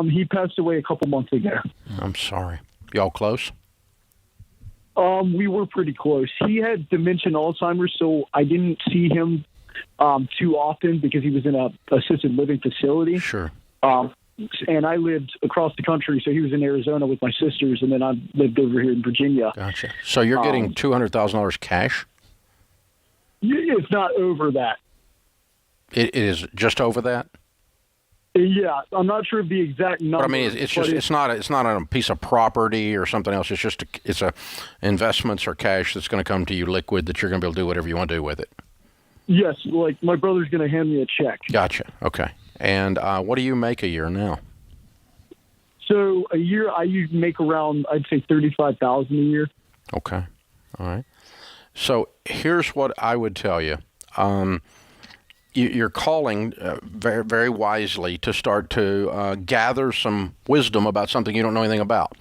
He passed away a couple months ago. I'm sorry. Y'all close? We were pretty close. He had dementia and Alzheimer's, so I didn't see him too often because he was in a assisted living facility. Sure. And I lived across the country, so he was in Arizona with my sisters, and then I lived over here in Virginia. Gotcha. So you're getting $200,000 cash? It's not over that. It is just over that? Yeah, I'm not sure of the exact number. But I mean, it's not a piece of property or something else. It's a investments or cash that's going to come to you liquid that you're going to be able to do whatever you want to do with it. Yes, like my brother's going to hand me a check. Gotcha. Okay. And what do you make a year now? So a year, I usually make around, I'd say $35,000 a year. Okay. All right. So here's what I would tell you. You're calling very, very wisely to start to gather some wisdom about something you don't know anything about.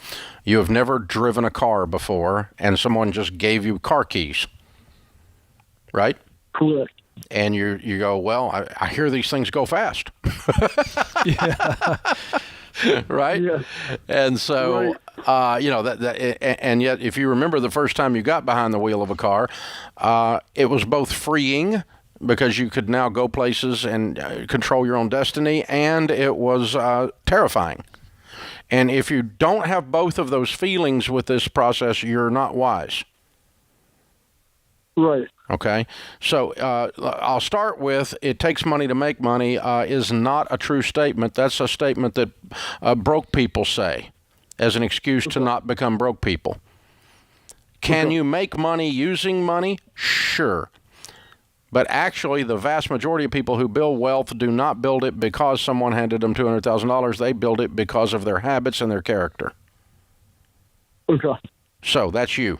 You have never driven a car before, and someone just gave you car keys, right? Correct. And you go, well, I hear these things go fast. Right? Yeah. And so, right. And yet if you remember the first time you got behind the wheel of a car, it was both freeing because you could now go places and control your own destiny, and it was terrifying. And if you don't have both of those feelings with this process, you're not wise. Right. Okay. So I'll start with, it takes money to make money is not a true statement. That's a statement that broke people say as an excuse to not become broke people. Can you make money using money? Sure. But actually, the vast majority of people who build wealth do not build it because someone handed them $200,000. They build it because of their habits and their character. Okay. So that's you.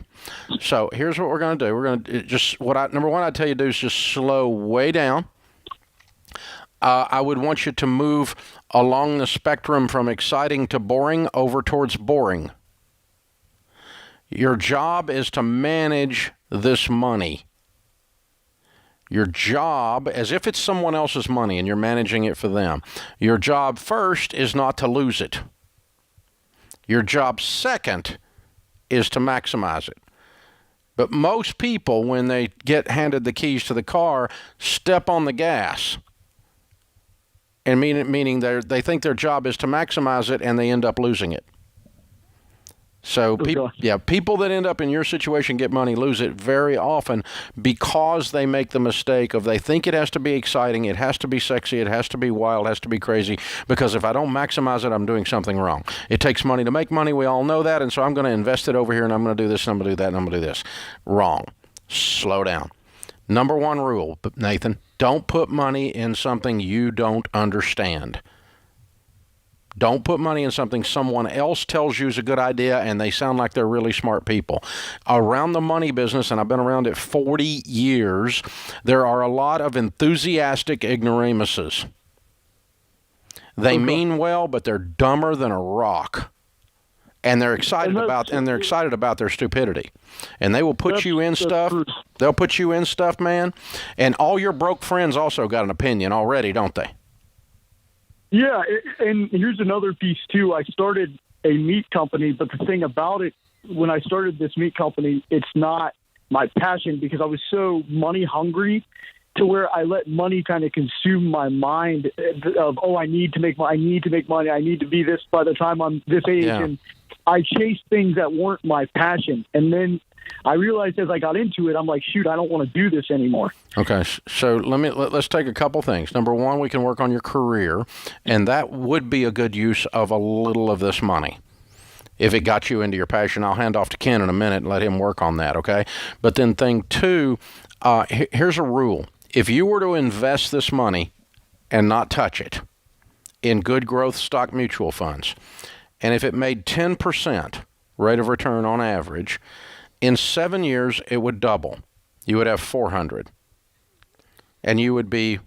So here's what we're going to do. We're going to number one, I tell you to do is just slow way down. I would want you to move along the spectrum from exciting to boring over towards boring. Your job is to manage this money. Your job, as if it's someone else's money and you're managing it for them, your job first is not to lose it. Your job second is to maximize it. But most people, when they get handed the keys to the car, step on the gas. And meaning they think their job is to maximize it, and they end up losing it. So people that end up in your situation get money lose it very often because they make the mistake of they think it has to be exciting, it has to be sexy, it has to be wild, it has to be crazy, because if I don't maximize it, I'm doing something wrong. It takes money to make money. We all know that, and so I'm going to invest it over here, and I'm going to do this, and I'm going to do that, and I'm going to do this. Wrong. Slow down. Number one rule, Nathan, don't put money in something you don't understand. Don't put money in something someone else tells you is a good idea and they sound like they're really smart people. Around the money business, and I've been around it 40 years, there are a lot of enthusiastic ignoramuses. They mean well, but they're dumber than a rock. And they're excited about their stupidity. And they will put you in stuff. They'll put you in stuff, man. And all your broke friends also got an opinion already, don't they? Yeah, and here's another piece, too. I started a meat company, but the thing about it, when I started this meat company, it's not my passion because I was so money hungry to where I let money kind of consume my mind of, I need to make money, I need to be this by the time I'm this age. Yeah. And I chased things that weren't my passion. And then I realized as I got into it, I'm like, shoot, I don't want to do this anymore. Okay, so let's take a couple things. Number one, we can work on your career, and that would be a good use of a little of this money. If it got you into your passion, I'll hand off to Ken in a minute and let him work on that, okay? But then thing two, here's a rule. If you were to invest this money and not touch it in good growth stock mutual funds, and if it made 10% rate of return on average, in 7 years, it would double. You would have 400. And you would be,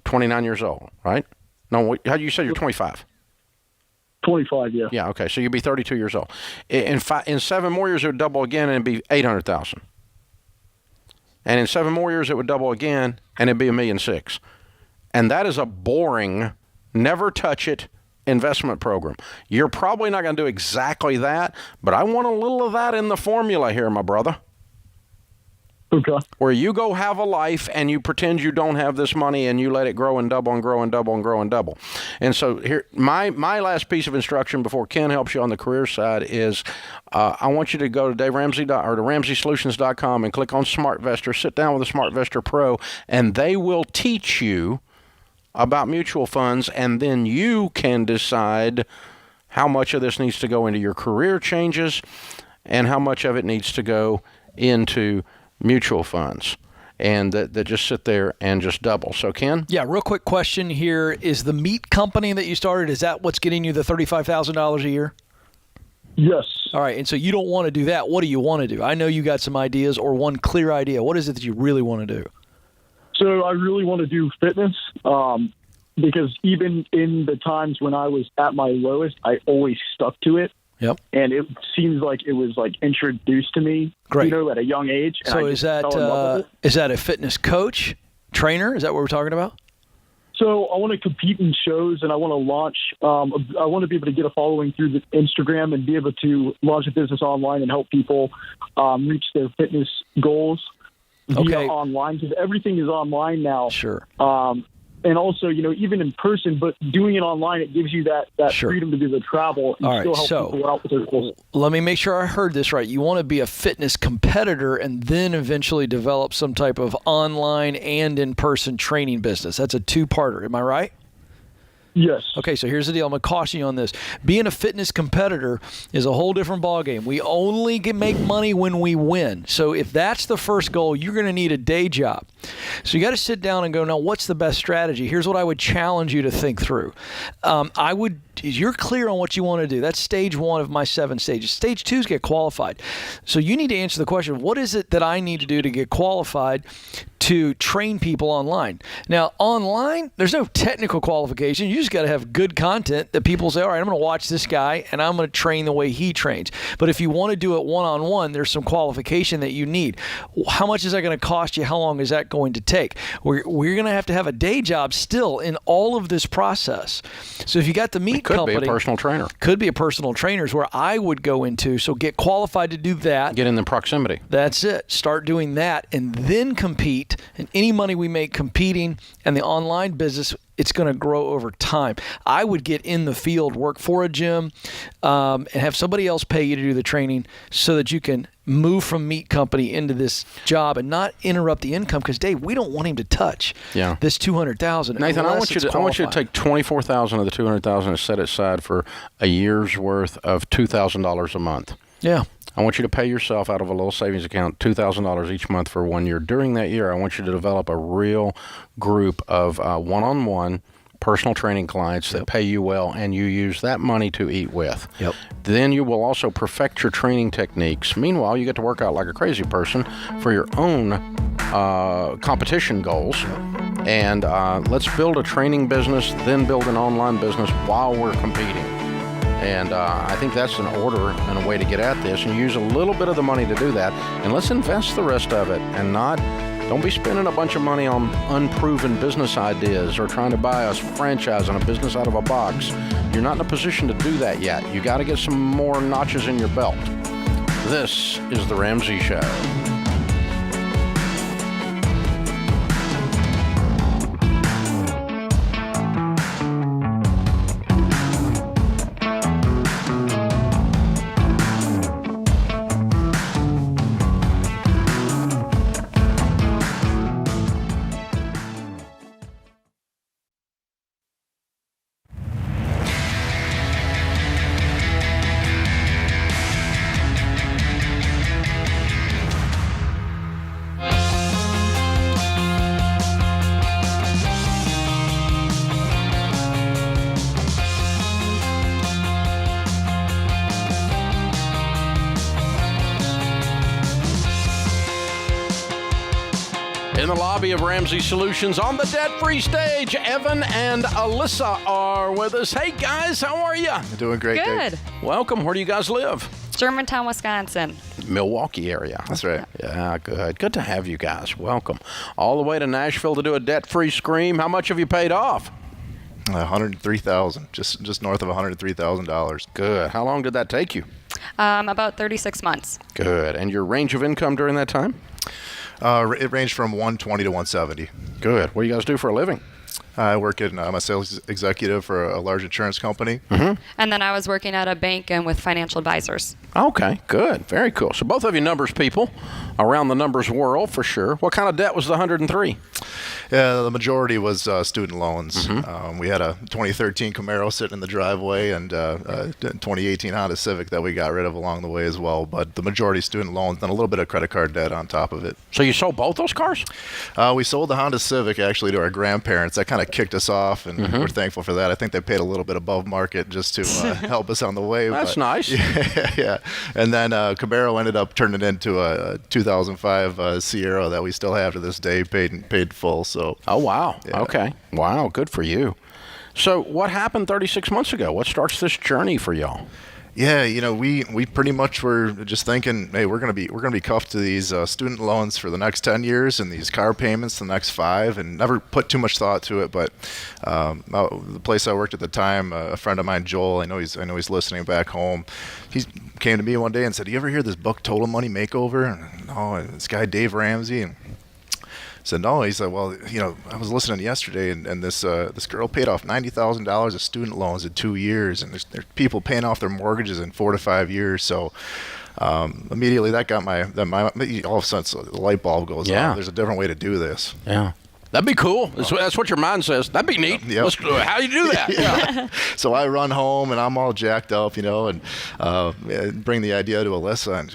29 years old, right? No, how you said you're 25? 25, yeah. Yeah, okay, so you'd be 32 years old. In 7 more years, it would double again, and it'd be 800,000. And in 7 more years, it would double again, and it'd be $1.6 million. And that is a boring, never touch it investment program. You're probably not going to do exactly that, but I want a little of that in the formula here, my brother. Okay. Where you go have a life and you pretend you don't have this money and you let it grow and double and grow and double and grow and double. And so here, my last piece of instruction before Ken helps you on the career side is I want you to go to Dave Ramsey or to RamseySolutions.com and click on SmartVestor. Sit down with a SmartVestor Pro, and they will teach you about mutual funds, and then you can decide how much of this needs to go into your career changes and how much of it needs to go into mutual funds, and that just sit there and just double. So, Ken? Yeah, real quick question here. Is the meat company that you started, is that what's getting you the $35,000 a year? Yes. All right, and so you don't want to do that. What do you want to do? I know you got some ideas or one clear idea. What is it that you really want to do? So I really want to do fitness because even in the times when I was at my lowest, I always stuck to it. Yep. And it seems like it was like introduced to me, at a young age. So is that a fitness coach, trainer? Is that what we're talking about? So I want to compete in shows, and I want to launch. I want to be able to get a following through the Instagram and be able to launch a business online and help people reach their fitness goals via online, because everything is online now. Sure. And also, even in person, but doing it online, it gives you that sure. freedom to be able to travel and still help people out with their goals. Let me make sure I heard this right. You want to be a fitness competitor and then eventually develop some type of online and in-person training business. That's a two-parter. Am I right? Yes. Okay, so here's the deal. I'm going to caution you on this. Being a fitness competitor is a whole different ballgame. We only can make money when we win. So if that's the first goal, you're going to need a day job. So you got to sit down and go, now, what's the best strategy? Here's what I would challenge you to think through. You're clear on what you want to do. That's stage 1 of my 7 stages. Stage 2 is get qualified. So you need to answer the question, what is it that I need to do to get qualified to train people online. Now, online, there's no technical qualification. You just got to have good content that people say, all right, I'm going to watch this guy and I'm going to train the way he trains. But if you want to do it one-on-one, there's some qualification that you need. How much is that going to cost you? How long is that going to take? We're going to have a day job still in all of this process. So if you got the meat company. Could be a personal trainer. Could be a personal trainer is where I would go into. So get qualified to do that. Get in the proximity. That's it. Start doing that and then compete. And any money we make competing and the online business, it's going to grow over time. I would get in the field, work for a gym, and have somebody else pay you to do the training so that you can move from meat company into this job and not interrupt the income. Because Dave, we don't want him to touch this $200,000. Nathan, I want you to take $24,000 of the $200,000 and set it aside for a year's worth of $2,000 a month. Yeah. I want you to pay yourself out of a little savings account $2,000 each month for 1 year. During that year, I want you to develop a real group of one-on-one personal training clients that pay you well, and you use that money to eat with. Yep. Then you will also perfect your training techniques. Meanwhile, you get to work out like a crazy person for your own competition goals. And let's build a training business, then build an online business while we're competing. And I think that's an order and a way to get at this, and use a little bit of the money to do that. And let's invest the rest of it, and don't be spending a bunch of money on unproven business ideas or trying to buy a franchise and a business out of a box. You're not in a position to do that yet. You got to get some more notches in your belt. This is The Ramsey Show. In the lobby of Ramsey Solutions on the debt-free stage, Evan and Alyssa are with us. Hey, guys, how are you? Doing great. Good. Dave. Welcome. Where do you guys live? Germantown, Wisconsin. Milwaukee area. That's right. Yeah, good. Good to have you guys. Welcome. All the way to Nashville to do a debt-free scream. How much have you paid off? $103,000, just north of $103,000. Good. How long did that take you? About 36 months. Good. And your range of income during that time? It ranged from 120 to 170. Good. What do you guys do for a living? I work I'm a sales executive for a large insurance company. Mm-hmm. And then I was working at a bank and with financial advisors. Okay, good. Very cool. So both of you numbers people around the numbers world for sure. What kind of debt was the 103? Yeah, the majority was student loans. Mm-hmm. We had a 2013 Camaro sitting in the driveway and a 2018 Honda Civic that we got rid of along the way as well. But the majority student loans and a little bit of credit card debt on top of it. So you sold both those cars? We sold the Honda Civic actually to our grandparents. That kind of kicked us off, and we're thankful for that. I think they paid a little bit above market just to help us on the way. That's nice. Yeah. And then Camaro ended up turning into a 2005 Sierra that we still have to this day, paid full. So. Oh, wow. Yeah. Okay. Wow. Good for you. So what happened 36 months ago? What starts this journey for y'all? Yeah, we pretty much were just thinking, hey, we're gonna be cuffed to these student loans for the next 10 years and these car payments the next 5, and never put too much thought to it. But the place I worked at the time, a friend of mine, Joel, I know he's listening back home. He came to me one day and said, "You ever hear this book, Total Money Makeover?" And, "No, this guy Dave Ramsey." And I said, "No." He said, "Well, I was listening yesterday, and this girl paid off $90,000 of student loans in 2 years, and there's people paying off their mortgages in 4 to 5 years." So immediately that got my all of a sudden the light bulb goes on. There's a different way to do this. Yeah. That'd be cool. That's what your mind says. That'd be neat. Yep. How do you do that? Yeah. So I run home and I'm all jacked up, and bring the idea to Alyssa, and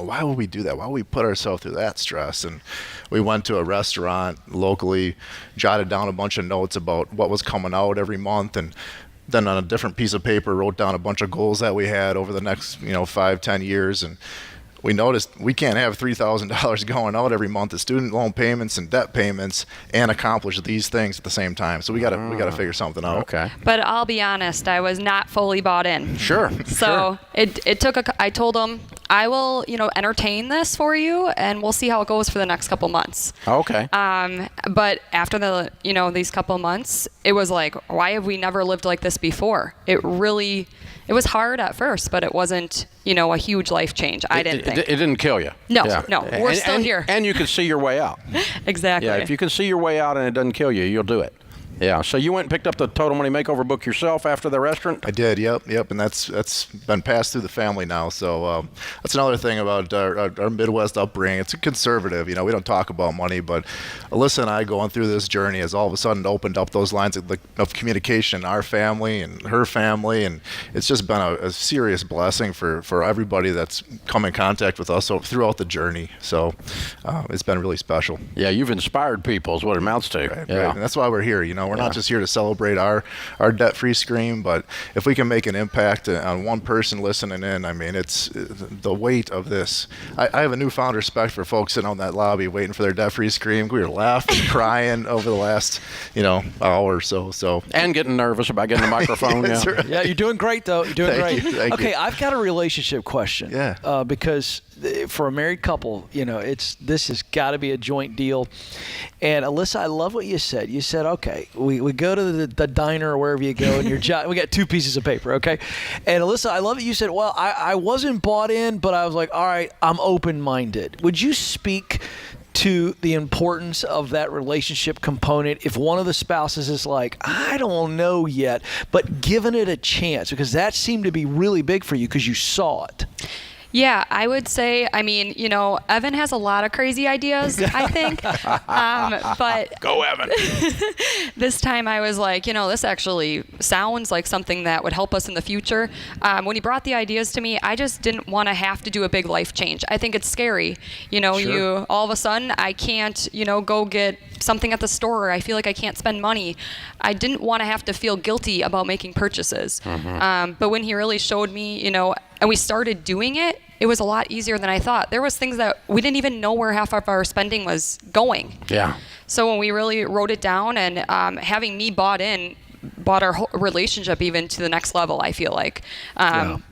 why would we do that? Why would we put ourselves through that stress? And we went to a restaurant locally, jotted down a bunch of notes about what was coming out every month, and then on a different piece of paper wrote down a bunch of goals that we had over the next 5-10 years. And we noticed we can't have $3,000 going out every month of student loan payments and debt payments and accomplish these things at the same time. So we got to figure something out. Okay. But I'll be honest, I was not fully bought in. Sure. So it took I told him, I will, entertain this for you, and we'll see how it goes for the next couple months. Okay. But after these couple months, it was like, why have we never lived like this before? It was hard at first, but it wasn't, a huge life change. I didn't think. It didn't kill you. No, no, we're still here. And you can see your way out. Exactly. Yeah, if you can see your way out and it doesn't kill you, you'll do it. Yeah, so you went and picked up the Total Money Makeover book yourself after the restaurant? I did, yep, and that's been passed through the family now. So that's another thing about our Midwest upbringing. It's conservative, we don't talk about money, but Alyssa and I going through this journey has all of a sudden opened up those lines of communication in our family and her family, and it's just been a serious blessing for everybody that's come in contact with us throughout the journey. So it's been really special. Yeah, you've inspired people is what it amounts to. Right, and that's why we're here, We're not just here to celebrate our debt-free scream, but if we can make an impact on one person listening in, I mean, it's the weight of this. I have a newfound respect for folks sitting on that lobby waiting for their debt-free scream. We were laughing, crying over the last, hour or so. And getting nervous about getting the microphone. That's right. Yeah, you're doing great, though. You're doing great. Thank you. I've got a relationship question. Yeah. Because for a married couple, this has got to be a joint deal. And Alyssa, I love what you said. You said, okay, we go to the diner or wherever you go, and we got 2 pieces of paper, okay? And Alyssa, I love it. You said, well, I wasn't bought in, but I was like, all right, I'm open-minded. Would you speak to the importance of that relationship component if one of the spouses is like, I don't know yet, but giving it a chance? Because that seemed to be really big for you because you saw it. Yeah, I would say, Evan has a lot of crazy ideas, I think. But Go, Evan. this time I was like, this actually sounds like something that would help us in the future. When he brought the ideas to me, I just didn't want to have to do a big life change. I think it's scary. Sure. You all of a sudden, I can't, go get something at the store. I feel like I can't spend money. I didn't want to have to feel guilty about making purchases. Mm-hmm. But when he really showed me, and we started doing it, it was a lot easier than I thought. There was things that we didn't even know where half of our spending was going. Yeah. So when we really wrote it down and having me bought our whole relationship even to the next level, I feel like.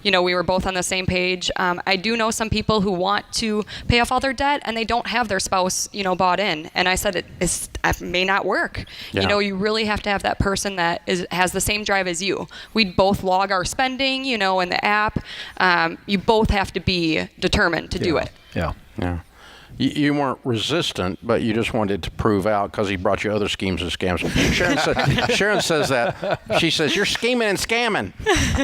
We were both on the same page. I do know some people who want to pay off all their debt and they don't have their spouse, bought in. And I said it may not work. Yeah. You really have to have that person that has the same drive as you. We both log our spending, in the app. You both have to be determined to do it. Yeah. Yeah. You weren't resistant, but you just wanted to prove out because he brought you other schemes and scams. Sharon says that. She says, you're scheming and scamming.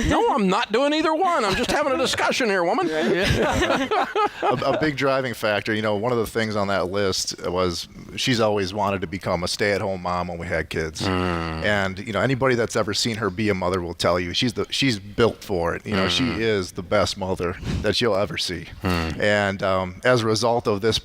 No, I'm not doing either one. I'm just having a discussion here, woman. A big driving factor, one of the things on that list was she's always wanted to become a stay-at-home mom when we had kids. And, anybody that's ever seen her be a mother will tell you she's built for it. She is the best mother that you'll ever see. And as a result of this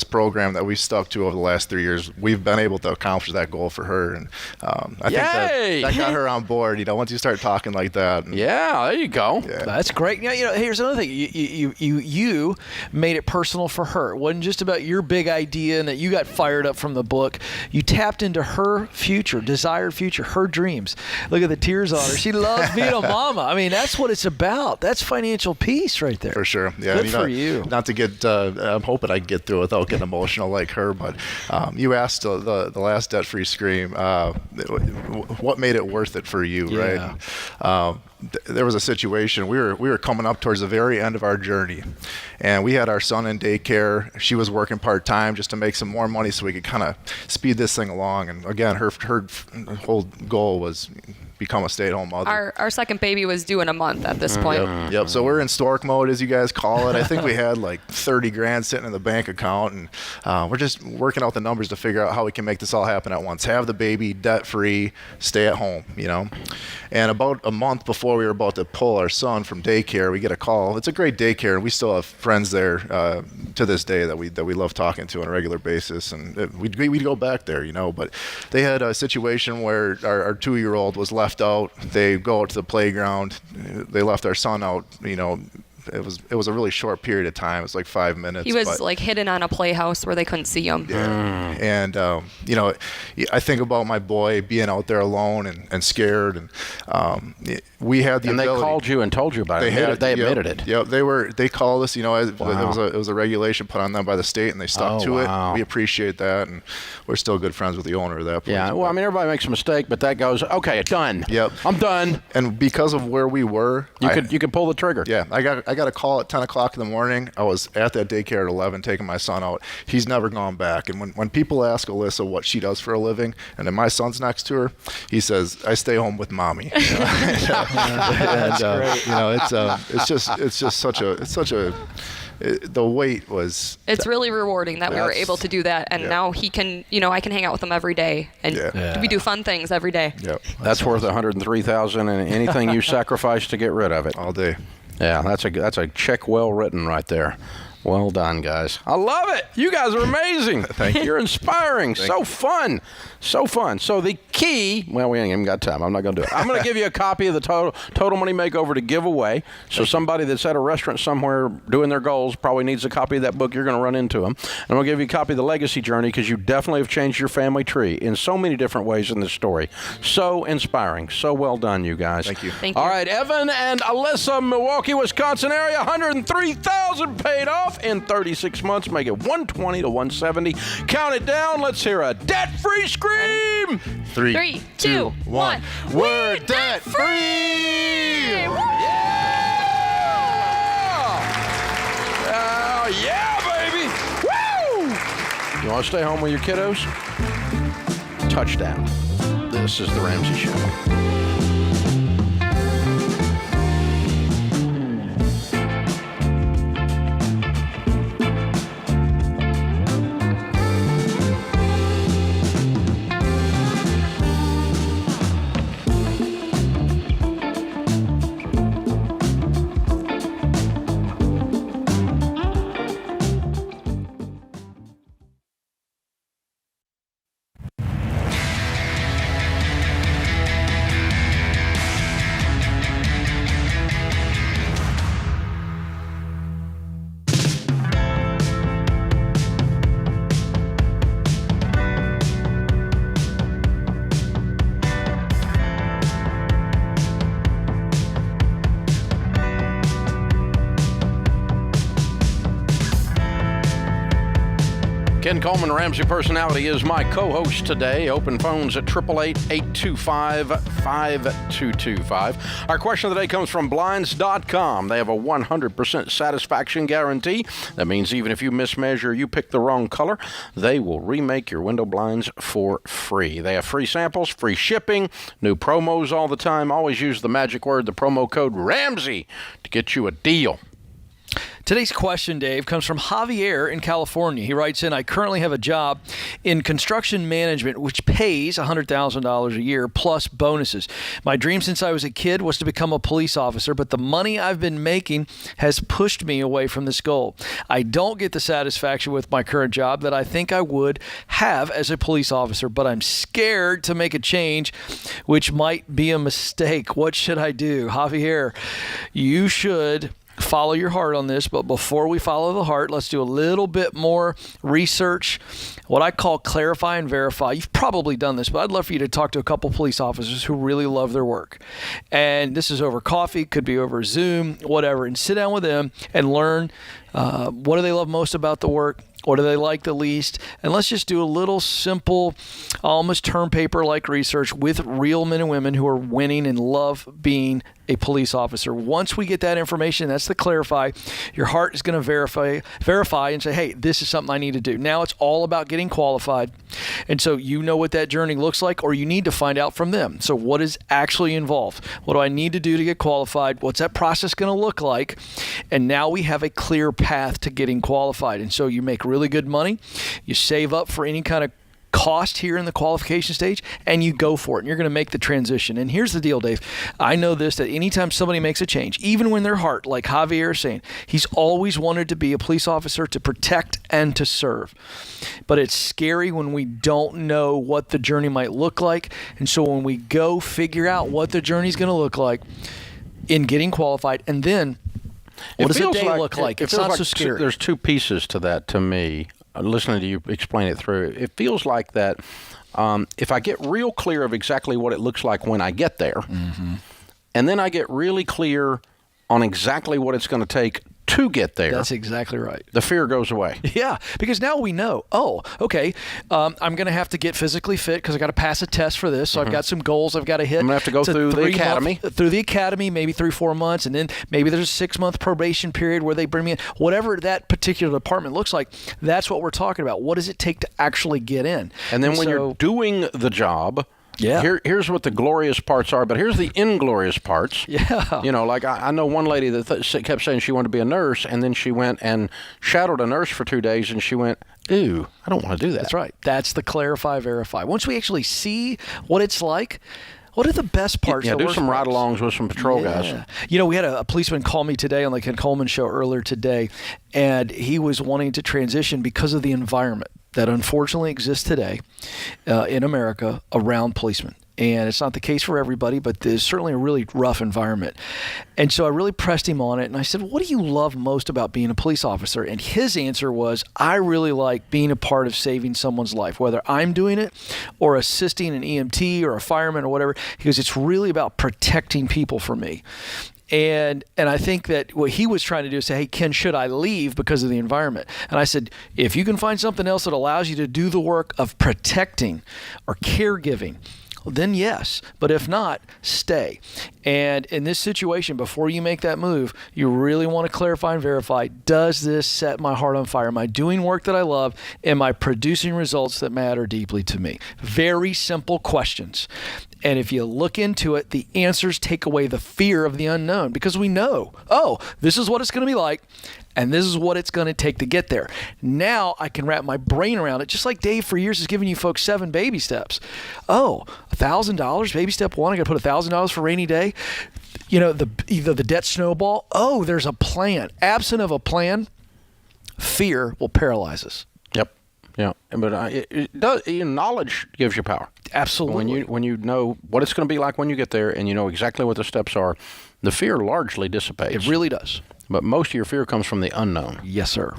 program that we stuck to over the last 3 years, we've been able to accomplish that goal for her, and I think that got her on board. Once you start talking like that, there you go. Yeah. That's great. Here's another thing. You made it personal for her. It wasn't just about your big idea and that you got fired up from the book. You tapped into her future, desired future, her dreams. Look at the tears on her. She loves being a mama. I mean, that's what it's about. That's financial peace right there. For sure. Yeah. Good for you. Not to get. I'm hoping I get through without getting emotional like her, but you asked the last debt-free scream, what made it worth it for you, right? There was a situation, we were coming up towards the very end of our journey, and we had our son in daycare. She was working part-time just to make some more money so we could kind of speed this thing along, and again, her whole goal was become a stay-at-home mother. Our second baby was due in a month at this point. Yep. So we're in stork mode, as you guys call it. I think we had like 30 grand sitting in the bank account, and we're just working out the numbers to figure out how we can make this all happen at once. Have the baby debt-free, stay at home, And about a month before we were about to pull our son from daycare, we get a call. It's a great daycare, and we still have friends there to this day that we love talking to on a regular basis, and we'd go back there, But they had a situation where our 2-year-old was left out. They go out to the playground. They left our son out, it was a really short period of time. It was like 5 minutes. He was like hidden on a playhouse where they couldn't see him. Yeah. And, I think about my boy being out there alone and scared. And we had the ability. And they called you and told you about it. They admitted it. Yeah, they called us. It was a regulation put on them by the state, and they stuck to it. We appreciate that, and we're still good friends with the owner of that place. Yeah, well, I mean, everybody makes a mistake, but that goes, okay, done. Yep. I'm done. And because of where we were, you could pull the trigger. Yeah, I got a call at 10 o'clock in the morning. I was at that daycare at 11 taking my son out. He's never gone back. And when people ask Alyssa what she does for a living, and then my son's next to her, he says, I stay home with mommy. It's just such a the wait was. It's really rewarding that we were able to do that, and now he can, I can hang out with him every day, and we do fun things every day. Yeah, that's worth $103,000, and anything you sacrifice to get rid of it all day. Yeah, that's a check well written right there. Well done, guys. I love it. You guys are amazing. Thank you. You're inspiring. So fun. So the key, well, we ain't even got time. I'm not going to do it. I'm going to give you a copy of the Total Money Makeover to give away. So somebody that's at a restaurant somewhere doing their goals probably needs a copy of that book. You're going to run into them. And I'm going to give you a copy of The Legacy Journey because you definitely have changed your family tree in so many different ways in this story. So inspiring. So well done, you guys. Thank you. Thank you. All right, Evan and Alyssa, Milwaukee, Wisconsin area, $103,000 paid off in 36 months. Make it 120 to 170. Count it down. Let's hear a debt-free scream. 3, 2, 1. We're debt-free. Yeah, baby. Woo! You want to stay home with your kiddos? Touchdown. This is the Ramsey Show. Ken Coleman, Ramsey Personality, is my co-host today. Open phones at 888-825-5225. Our question of the day comes from Blinds.com. They have a 100% satisfaction guarantee. That means even if you mismeasure, you pick the wrong color, they will remake your window blinds for free. They have free samples, free shipping, new promos all the time. Always use the magic word, the promo code RAMSEY, to get you a deal. Today's question, Dave, comes from Javier in California. He writes in, I currently have a job in construction management, which pays $100,000 a year plus bonuses. My dream since I was a kid was to become a police officer, but the money I've been making has pushed me away from this goal. I don't get the satisfaction with my current job that I think I would have as a police officer, but I'm scared to make a change, which might be a mistake. What should I do? Javier, you should follow your heart on this, but before we follow the heart, let's do a little bit more research, what I call clarify and verify. You've probably done this, but I'd love for you to talk to a couple police officers who really love their work. And this is over coffee, could be over Zoom, whatever, and sit down with them and learn what do they love most about the work, what do they like the least, and let's just do a little simple, almost term paper-like research with real men and women who are winning and love being a police officer. Once we get that information, that's the clarify, your heart is going to verify and say, hey, this is something I need to do. Now it's all about getting qualified. And so you know what that journey looks like, or you need to find out from them. So what is actually involved? What do I need to do to get qualified? What's that process going to look like? And now we have a clear path to getting qualified. And so you make really good money. You save up for any kind of cost here in the qualification stage, and you go for it, and you're going to make the transition. And here's the deal, Dave. I know this, that anytime somebody makes a change, even when their heart, like Javier is saying, he's always wanted to be a police officer to protect and to serve. But it's scary when we don't know what the journey might look like. And so when we go figure out what the journey is going to look like in getting qualified, and then What does a day look like? It's not so scary. There's two pieces to that to me. Listening to you explain it through, it feels like that if I get real clear of exactly what it looks like when I get there, and then I get really clear on exactly what it's going to take to get there. That's exactly right. The fear goes away. Yeah, because now we know, okay, I'm going to have to get physically fit because I got to pass a test for this. So I've got some goals I've got to hit. I'm going to have to go through the academy. Through the academy, maybe 3-4 months, and then maybe there's a 6-month probation period where they bring me in. Whatever that particular department looks like, that's what we're talking about. What does it take to actually get in? And then when you're doing the job, here's what the glorious parts are, but here's the inglorious parts. Yeah. You know, like I know one lady that kept saying she wanted to be a nurse, and then she went and shadowed a nurse for 2 days, and she went, ooh, I don't want to do that. That's right. That's the clarify, verify. Once we actually see what it's like, what are the best parts? Yeah, do some ride-alongs with some patrol guys. You know, we had a policeman call me today on the Ken Coleman show earlier today, and he was wanting to transition because of the environment that unfortunately exists today in America around policemen. And it's not the case for everybody, but there's certainly a really rough environment. And so I really pressed him on it, and I said, what do you love most about being a police officer? And his answer was, I really like being a part of saving someone's life, whether I'm doing it or assisting an EMT or a fireman or whatever. He goes, it's really about protecting people for me. And I think that what he was trying to do is say, hey, Ken, should I leave because of the environment? And I said, if you can find something else that allows you to do the work of protecting or caregiving, then yes. But if not, stay. And in this situation, before you make that move, you really want to clarify and verify, does this set my heart on fire? Am I doing work that I love? Am I producing results that matter deeply to me? Very simple questions. And if you look into it, the answers take away the fear of the unknown, because we know, this is what it's going to be like, and this is what it's going to take to get there. Now I can wrap my brain around it, just like Dave for years has given you folks 7 baby steps. $1,000, baby step 1, I got to put $1,000 for rainy day. You know, either the debt snowball. There's a plan. Absent of a plan, fear will paralyze us. Yep. Yeah, but it does. Knowledge gives you power. Absolutely. When you know what it's going to be like when you get there, and you know exactly what the steps are, the fear largely dissipates. It really does. But most of your fear comes from the unknown. Yes, sir.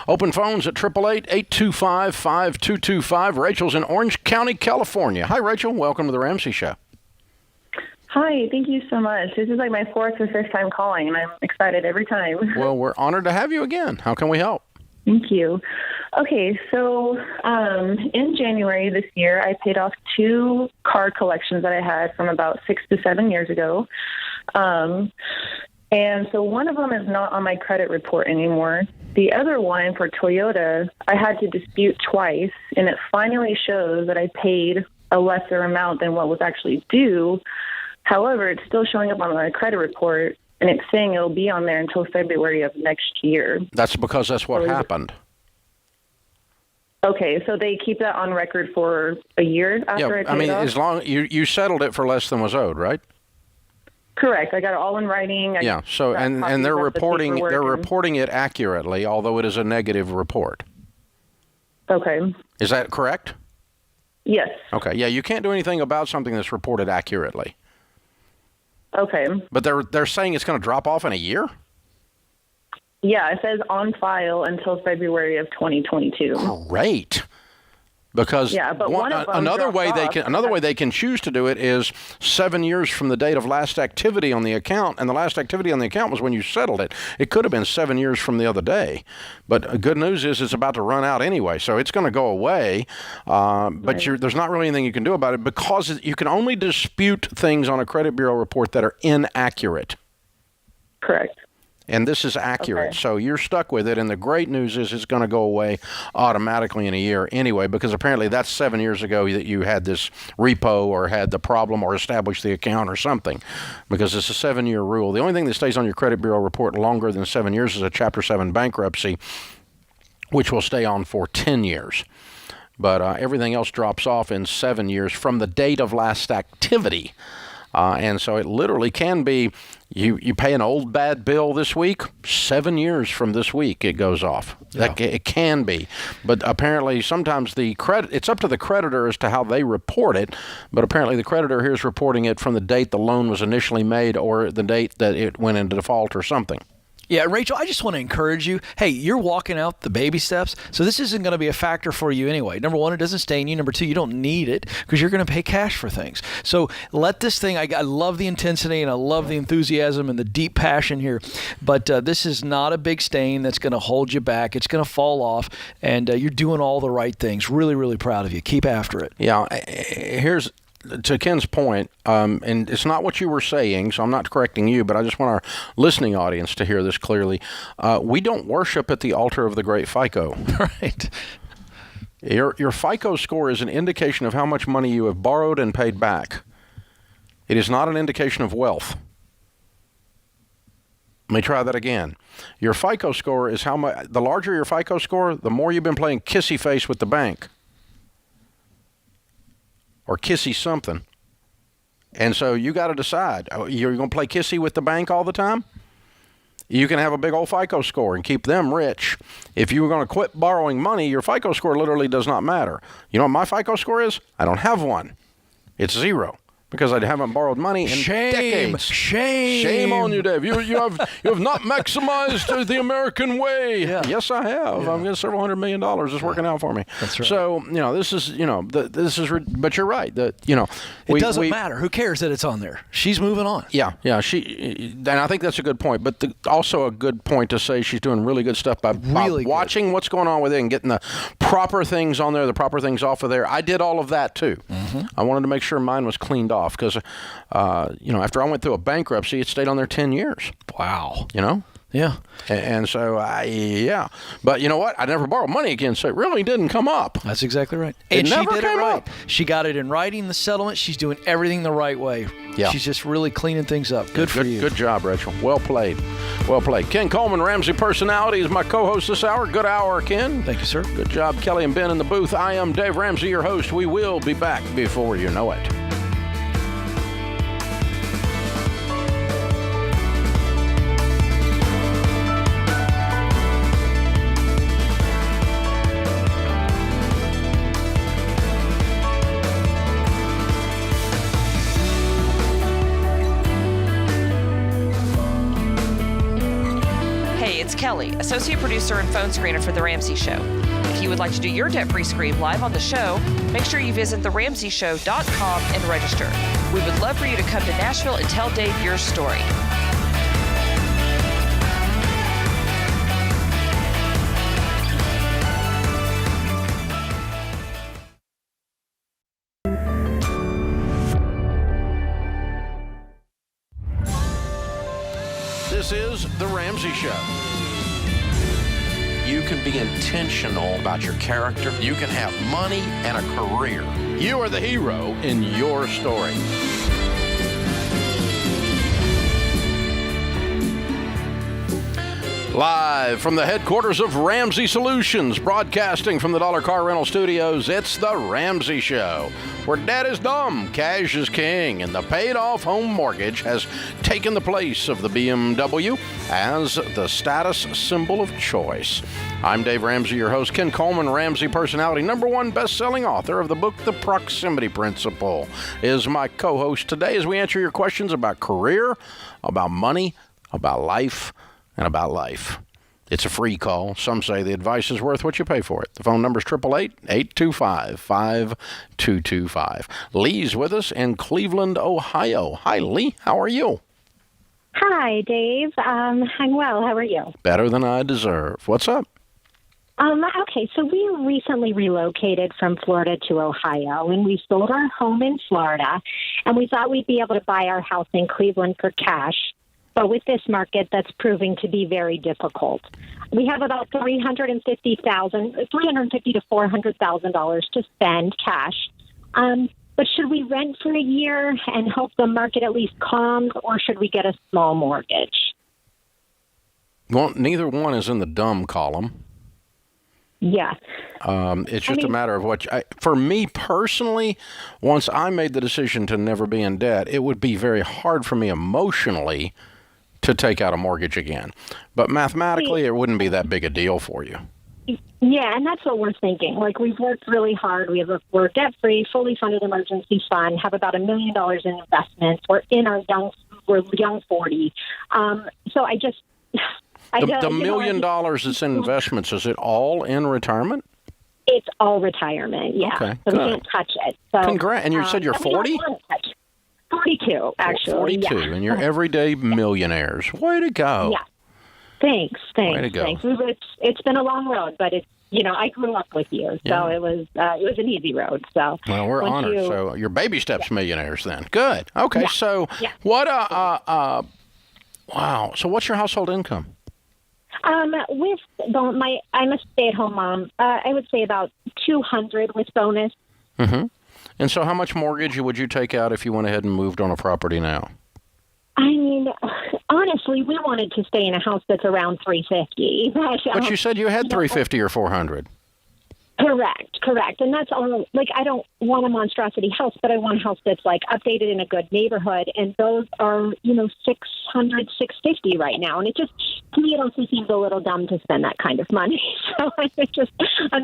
Open phones at 888-825-5225. Rachel's in Orange County, California. Hi, Rachel. Welcome to the Ramsey Show. Hi, thank you so much. This is like my 4th or 5th time calling, and I'm excited every time. Well, we're honored to have you again. How can we help? Thank you. Okay, so in January this year, I paid off 2 card collections that I had from about 6 to 7 years ago. And so one of them is not on my credit report anymore. The other one for Toyota, I had to dispute twice, and it finally shows that I paid a lesser amount than what was actually due. However, it's still showing up on my credit report, and it's saying it'll be on there until February of next year. That's because that's what happened. Okay, so they keep that on record for a year after I paid it off? As long you settled it for less than was owed, right? Correct. I got it all in writing. So and they're reporting it accurately, although it is a negative report. Okay. Is that correct? Yes. Okay. Yeah, you can't do anything about something that's reported accurately. Okay. But they're saying it's going to drop off in a year? Yeah, it says on file until February of 2022. Great. Because but another way they can choose to do it is 7 years from the date of last activity on the account, and the last activity on the account was when you settled it. It could have been 7 years from the other day, but good news is it's about to run out anyway, so it's going to go away. But there's not really anything you can do about it, because you can only dispute things on a credit bureau report that are inaccurate. Correct. And this is accurate, so you're stuck with it. And the great news is it's going to go away automatically in a year anyway, because apparently that's 7 years ago that you had this repo or had the problem or established the account or something, because it's a 7-year rule. The only thing that stays on your credit bureau report longer than 7 years is a Chapter 7 bankruptcy, which will stay on for 10 years. But everything else drops off in 7 years from the date of last activity. And so it literally can be, you pay an old bad bill this week, 7 years from this week it goes off. Yeah. It can be. But apparently sometimes it's up to the creditor as to how they report it, but apparently the creditor here is reporting it from the date the loan was initially made or the date that it went into default or something. Yeah, Rachel, I just want to encourage you. Hey, you're walking out the baby steps, so this isn't going to be a factor for you anyway. Number one, it doesn't stain you. Number two, you don't need it because you're going to pay cash for things. So let this thing, I love the intensity and I love the enthusiasm and the deep passion here, but this is not a big stain that's going to hold you back. It's going to fall off, and you're doing all the right things. Really, really proud of you. Keep after it. Yeah, here's... to Ken's point, and it's not what you were saying, so I'm not correcting you, but I just want our listening audience to hear this clearly. We don't worship at the altar of the great FICO. Right. Your FICO score is an indication of how much money you have borrowed and paid back. It is not an indication of wealth. Let me try that again. Your FICO score is how much. The larger your FICO score, the more you've been playing kissy face with the bank. Or kissy something. And so you got to decide. You're going to play kissy with the bank all the time? You can have a big old FICO score and keep them rich. If you were going to quit borrowing money, your FICO score literally does not matter. You know what my FICO score is? I don't have one. It's 0. Because I haven't borrowed money in decades. Shame on you, Dave. You have not maximized the American way. Yeah. Yes, I have. Yeah. I've got several $100 million that's working out for me. That's right. So this is but you're right. That it doesn't matter. Who cares that it's on there? She's moving on. Yeah. And I think that's a good point. But also a good point to say she's doing really good stuff by watching what's going on with it and getting the proper things on there, the proper things off of there. I did all of that too. Mm-hmm. I wanted to make sure mine was cleaned off because, after I went through a bankruptcy, it stayed on there 10 years. Wow. Yeah. And so, But you know what? I never borrowed money again, so it really didn't come up. That's exactly right. And she never did came it right. up. She got it in writing, the settlement. She's doing everything the right way. Yeah. She's just really cleaning things up. Good for you. Good job, Rachel. Well played. Well played. Ken Coleman, Ramsey Personality, is my co-host this hour. Good hour, Ken. Thank you, sir. Good job, Kelly and Ben in the booth. I am Dave Ramsey, your host. We will be back before you know it. It's Kelly, associate producer and phone screener for The Ramsey Show. If you would like to do your debt-free scream live on the show, make sure you visit theramseyshow.com and register. We would love for you to come to Nashville and tell Dave your story. This is The Ramsey Show. You can be intentional about your character. You can have money and a career. You are the hero in your story. Live from the headquarters of Ramsey Solutions, broadcasting from the Dollar Car Rental Studios, it's The Ramsey Show, where dad is dumb, cash is king, and the paid-off home mortgage has taken the place of the BMW as the status symbol of choice. I'm Dave Ramsey, your host. Ken Coleman, Ramsey Personality, #1 best-selling author of the book The Proximity Principle, is my co-host today as we answer your questions about career, about money, about life, and about life. It's a free call. Some say the advice is worth what you pay for it. The phone number is 888-825-5225. Lee's with us in Cleveland, Ohio. Hi, Lee. How are you? Hi, Dave. I'm well. How are you? Better than I deserve. What's up? Okay, so we recently relocated from Florida to Ohio, and we sold our home in Florida, and we thought we'd be able to buy our house in Cleveland for cash. But with this market, that's proving to be very difficult. We have about $350,000 to $400,000 to spend cash. But should we rent for a year and hope the market at least calms, or should we get a small mortgage? Well, neither one is in the dumb column. Yeah. It's just a matter of for me personally, once I made the decision to never be in debt, it would be very hard for me emotionally to take out a mortgage again. But mathematically, it wouldn't be that big a deal for you. Yeah, and that's what we're thinking. Like, we've worked really hard. We're debt-free, fully funded emergency fund, have about $1 million in investments. We're young 40. So I The don't, $1 you know, million that's in investments, is it all in retirement? It's all retirement, yeah. Okay, so we good. can't touch it. So, Congrats. And you said you're and we don't 40? want to touch it. 42, actually. 42, yeah. and you're everyday millionaires. Way to go. Yeah. Thanks. Way to go. Thanks. It's been a long road, but it's, you know, I grew up with you, so Yeah. it was an easy road. So Well, we're honored. So your baby steps millionaires then. Good. Okay, Yeah. so Yeah. what wow. So what's your household income? With I'm a stay-at-home mom. I would say about 200 with bonus. Mm-hmm. And so how much mortgage would you take out if you went ahead and moved on a property now? I mean, honestly, we wanted to stay in a house that's around 350. But you said you had 350 or 400. Correct. And that's all, like, I don't want a monstrosity house, but I want a house that's, like, updated in a good neighborhood. And those are, you know, 600, 650 right now. And it just, to me, it also seems a little dumb to spend that kind of money. So I'm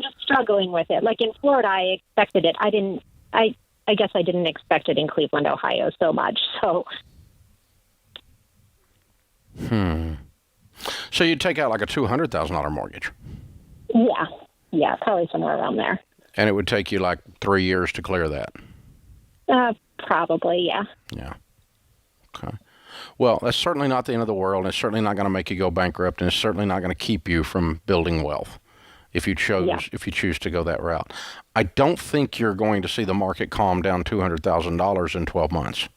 just struggling with it. Like, in Florida, I expected it. I guess I didn't expect it in Cleveland, Ohio so much. So. So you'd take out like a $200,000 mortgage. Yeah, probably somewhere around there. And it would take you like 3 years to clear that. Probably, yeah. Yeah. Okay. Well, that's certainly not the end of the world. And it's certainly not going to make you go bankrupt, and it's certainly not going to keep you from building wealth if you choose to go that route. I don't think you're going to see the market calm down $200,000 in 12 months.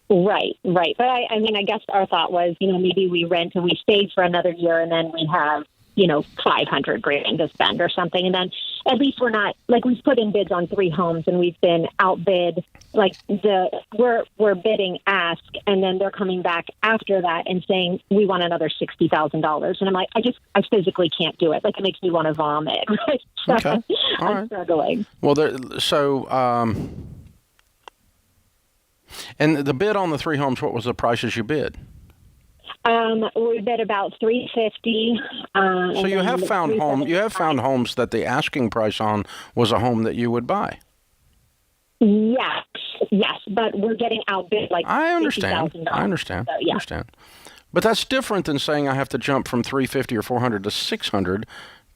Right. But I mean, I guess our thought was, you know, maybe we rent and we stay for another year, and then we have, you know, $500,000 to spend or something. And then at least we're not, like, we've put in bids on 3 homes and we've been outbid. Like, we're bidding ask, and then they're coming back after that and saying, we want another $60,000. And I'm like, I physically can't do it. Like, it makes me want to vomit. Right? So Okay. All right. I'm struggling. Well, and the bid on the 3 homes, what was the prices you bid? We bid about $350. So you have found homes that the asking price on was a home that you would buy. Yes, but we're getting outbid like I understand. $50,000. I understand. So, yeah. Understand. But that's different than saying I have to jump from 350 or 400 to 600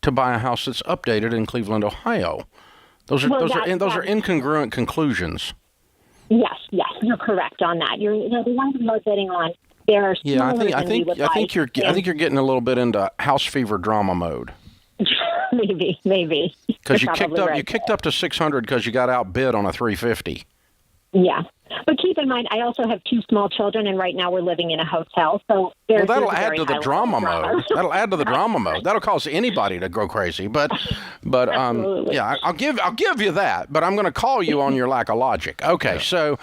to buy a house that's updated in Cleveland, Ohio. Those are incongruent conclusions. Yes, you're correct on that. The ones we're bidding on, they're smaller than we would like. I think you're getting a little bit into house fever drama mode. Maybe. Because you kicked up to 600 because you got outbid on a 350. Yeah. But keep in mind, I also have 2 small children, and right now we're living in a hotel. So that'll add to the drama mode. That'll add to the drama mode. That'll cause anybody to go crazy. But yeah, I'll give you that. But I'm going to call you on your lack of logic. Okay, so.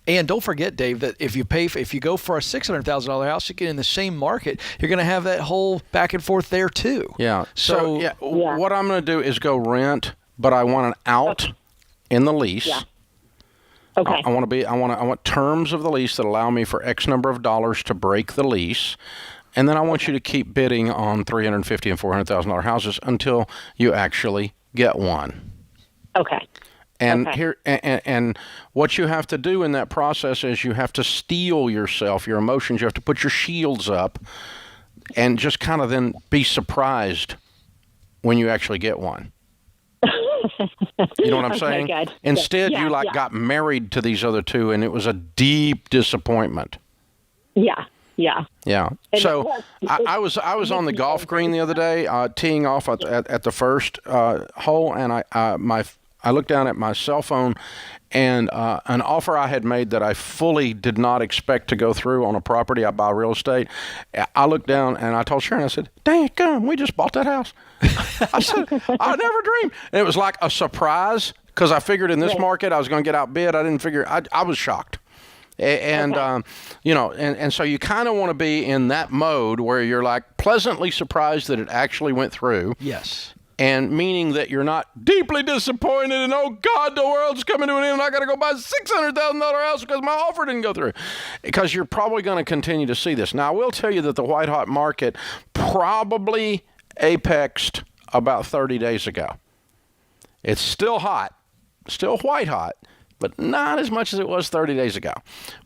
And don't forget, Dave, that if you go for a $600,000 house, you get in the same market, you're going to have that whole back and forth there too. Yeah. So what I'm going to do is go rent, but I want an out in the lease. Yeah. Okay. I want terms of the lease that allow me for X number of dollars to break the lease, and then I want you to keep bidding on $350,000 and $400,000 houses until you actually get one. Okay. And and what you have to do in that process is you have to steel yourself, your emotions. You have to put your shields up, and just kind of then be surprised when you actually get one. You know what I'm saying? Good. Instead, you got married to these other 2, and it was a deep disappointment. Yeah. So I was on the golf green the other day, teeing off at the first hole, and I looked down at my cell phone, and an offer I had made that I fully did not expect to go through on a property I buy real estate. I looked down and I told Sharon, I said, "Dang it, gum, we just bought that house." I said, "I never dreamed." And it was like a surprise because I figured in this market I was going to get outbid. I didn't figure. I was shocked. And, and so you kind of want to be in that mode where you're like pleasantly surprised that it actually went through. Yes. And meaning that you're not deeply disappointed and, oh, God, the world's coming to an end and I got to go buy a $600,000 house because my offer didn't go through. Because you're probably going to continue to see this. Now, I will tell you that the white-hot market probably apexed about 30 days ago. It's still hot, still white-hot. but not as much as it was 30 days ago.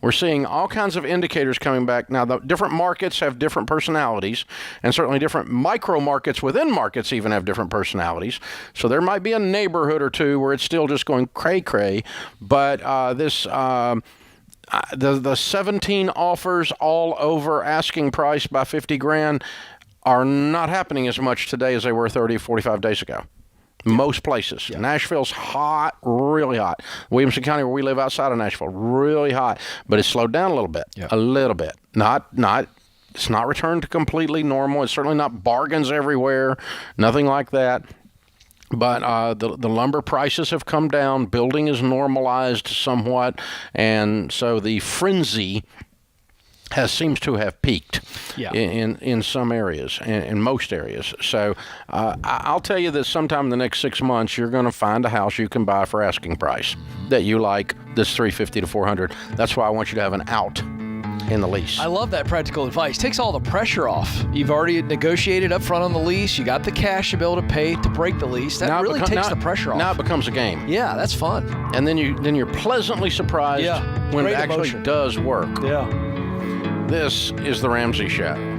We're seeing all kinds of indicators coming back. Now, the different markets have different personalities, and certainly different micro markets within markets even have different personalities. So there might be a neighborhood or two where it's still just going cray-cray, but the 17 offers all over asking price by 50 grand are not happening as much today as they were 30, 45 days ago. Most places. Yeah. Nashville's hot, really hot. Williamson County, where we live outside of Nashville, really hot. But it's slowed down a little bit. Yeah. A little bit. It's not returned to completely normal. It's certainly not bargains everywhere. Nothing like that. But the lumber prices have come down. Building is normalized somewhat. And so the frenzy seems to have peaked in some areas, in most areas. So I'll tell you that sometime in the next 6 months, you're going to find a house you can buy for asking price that you like, that's $350 to $400. That's why I want you to have an out in the lease. I love that practical advice. Takes all the pressure off. You've already negotiated up front on the lease. You got the cash to be able to pay to break the lease. That really takes the pressure off. Now it becomes a game. Yeah, that's fun. And then you're pleasantly surprised when it actually does work. Yeah. This is The Ramsey Show.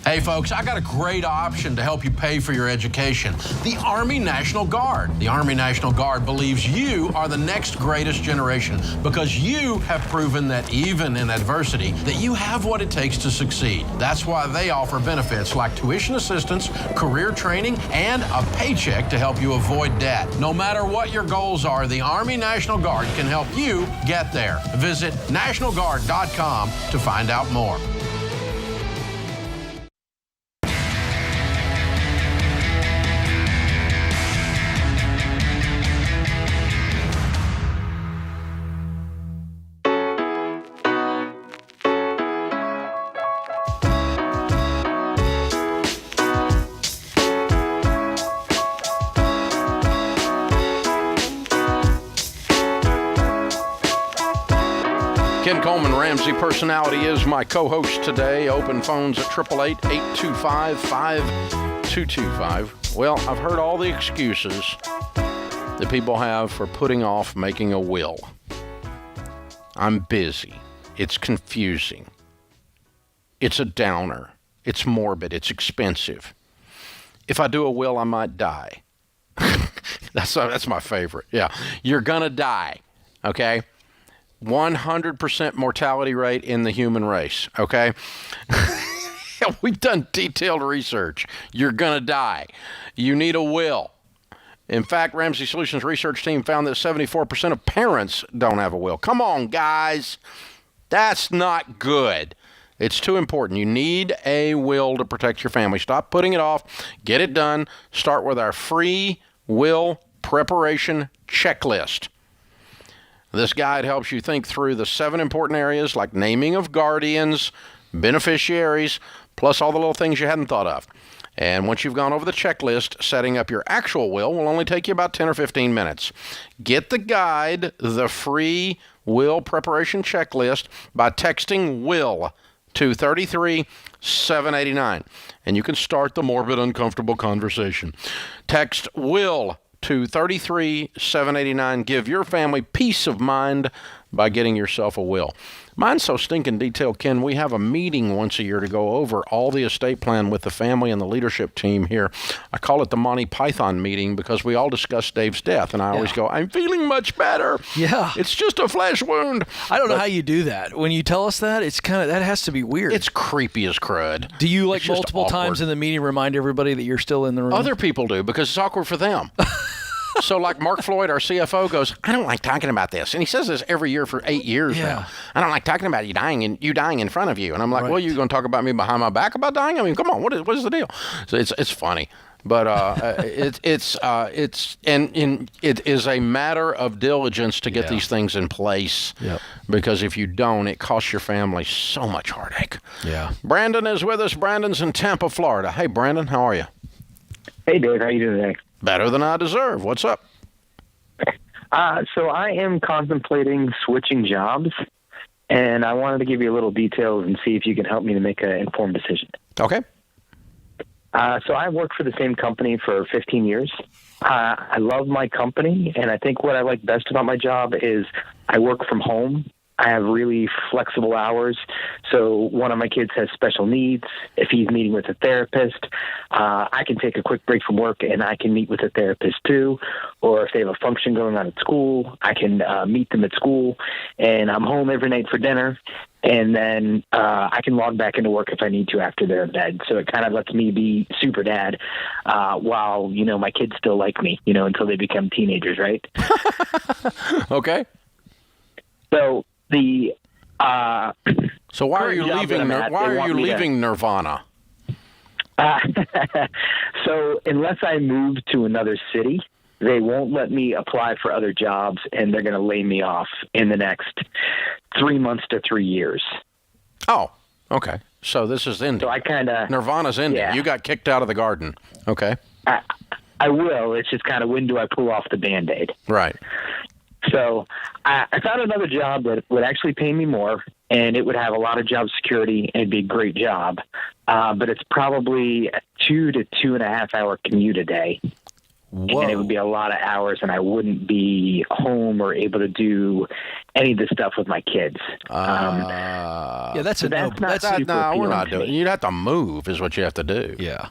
Hey folks, I got a great option to help you pay for your education. The Army National Guard. The Army National Guard believes you are the next greatest generation because you have proven that even in adversity, that you have what it takes to succeed. That's why they offer benefits like tuition assistance, career training, and a paycheck to help you avoid debt. No matter what your goals are, the Army National Guard can help you get there. Visit nationalguard.com to find out more. Ken Coleman, Ramsey Personality, is my co-host today. Open phones at 888-825-5225. Well, I've heard all the excuses that people have for putting off making a will. I'm busy. It's confusing. It's a downer. It's morbid. It's expensive. If I do a will, I might die. That's my favorite. Yeah. You're going to die. Okay? 100% mortality rate in the human race, okay? We've done detailed research. You're going to die. You need a will. In fact, Ramsey Solutions research team found that 74% of parents don't have a will. Come on, guys. That's not good. It's too important. You need a will to protect your family. Stop putting it off. Get it done. Start with our free will preparation checklist. This guide helps you think through the 7 important areas like naming of guardians, beneficiaries, plus all the little things you hadn't thought of. And once you've gone over the checklist, setting up your actual will only take you about 10 or 15 minutes. Get the guide, the free will preparation checklist, by texting WILL to 33789. And you can start the morbid, uncomfortable conversation. Text WILL to 33789. Give your family peace of mind by getting yourself a will. Mine's so stinking detailed, Ken. We have a meeting once a year to go over all the estate plan with the family and the leadership team here. I call it the Monty Python meeting because we all discuss Dave's death, and I always go, I'm feeling much better. Yeah. It's just a flesh wound. I don't know how you do that. When you tell us that, it's kind of, that has to be weird. It's creepy as crud. Do you, like, multiple times in the meeting remind everybody that you're still in the room? Other people do because it's awkward for them. So like Mark Floyd, our CFO, goes, I don't like talking about this. And he says this every year for 8 years now. I don't like talking about you dying in front of you. And I'm like, well, you're going to talk about me behind my back about dying? I mean, come on, what is the deal? So it's funny. But it is a matter of diligence to get these things in place. Yep. Because if you don't, it costs your family so much heartache. Yeah. Brandon is with us. Brandon's in Tampa, Florida. Hey, Brandon, how are you? Hey, Dave. How you doing today? Better than I deserve. What's up? So I am contemplating switching jobs, and I wanted to give you a little details and see if you can help me to make an informed decision. Okay. So I worked for the same company for 15 years. I love my company, and I think what I like best about my job is I work from home. I have really flexible hours. So one of my kids has special needs. If he's meeting with a therapist, I can take a quick break from work and I can meet with a therapist too. Or if they have a function going on at school, I can meet them at school. And I'm home every night for dinner. And then I can log back into work if I need to after they're in bed. So it kind of lets me be super dad while, my kids still like me, until they become teenagers, right? Okay. So So why are you leaving? Why are you leaving Nirvana? So unless I move to another city, they won't let me apply for other jobs, and they're going to lay me off in the next 3 months to 3 years. Oh, okay. So this is ending. So I kind of Nirvana's ending. Yeah. You got kicked out of the garden. Okay. I will. It's just kind of when do I pull off the Band-Aid? Right. So I found another job that would actually pay me more, and it would have a lot of job security, and it'd be a great job. But it's probably a 2 to 2.5 hour commute a day. Whoa. And it would be a lot of hours, and I wouldn't be home or able to do any of the stuff with my kids. Yeah, that's so a no. that's not super No, we're not appealing to doing. me. You'd have to move, is what you have to do. Yeah.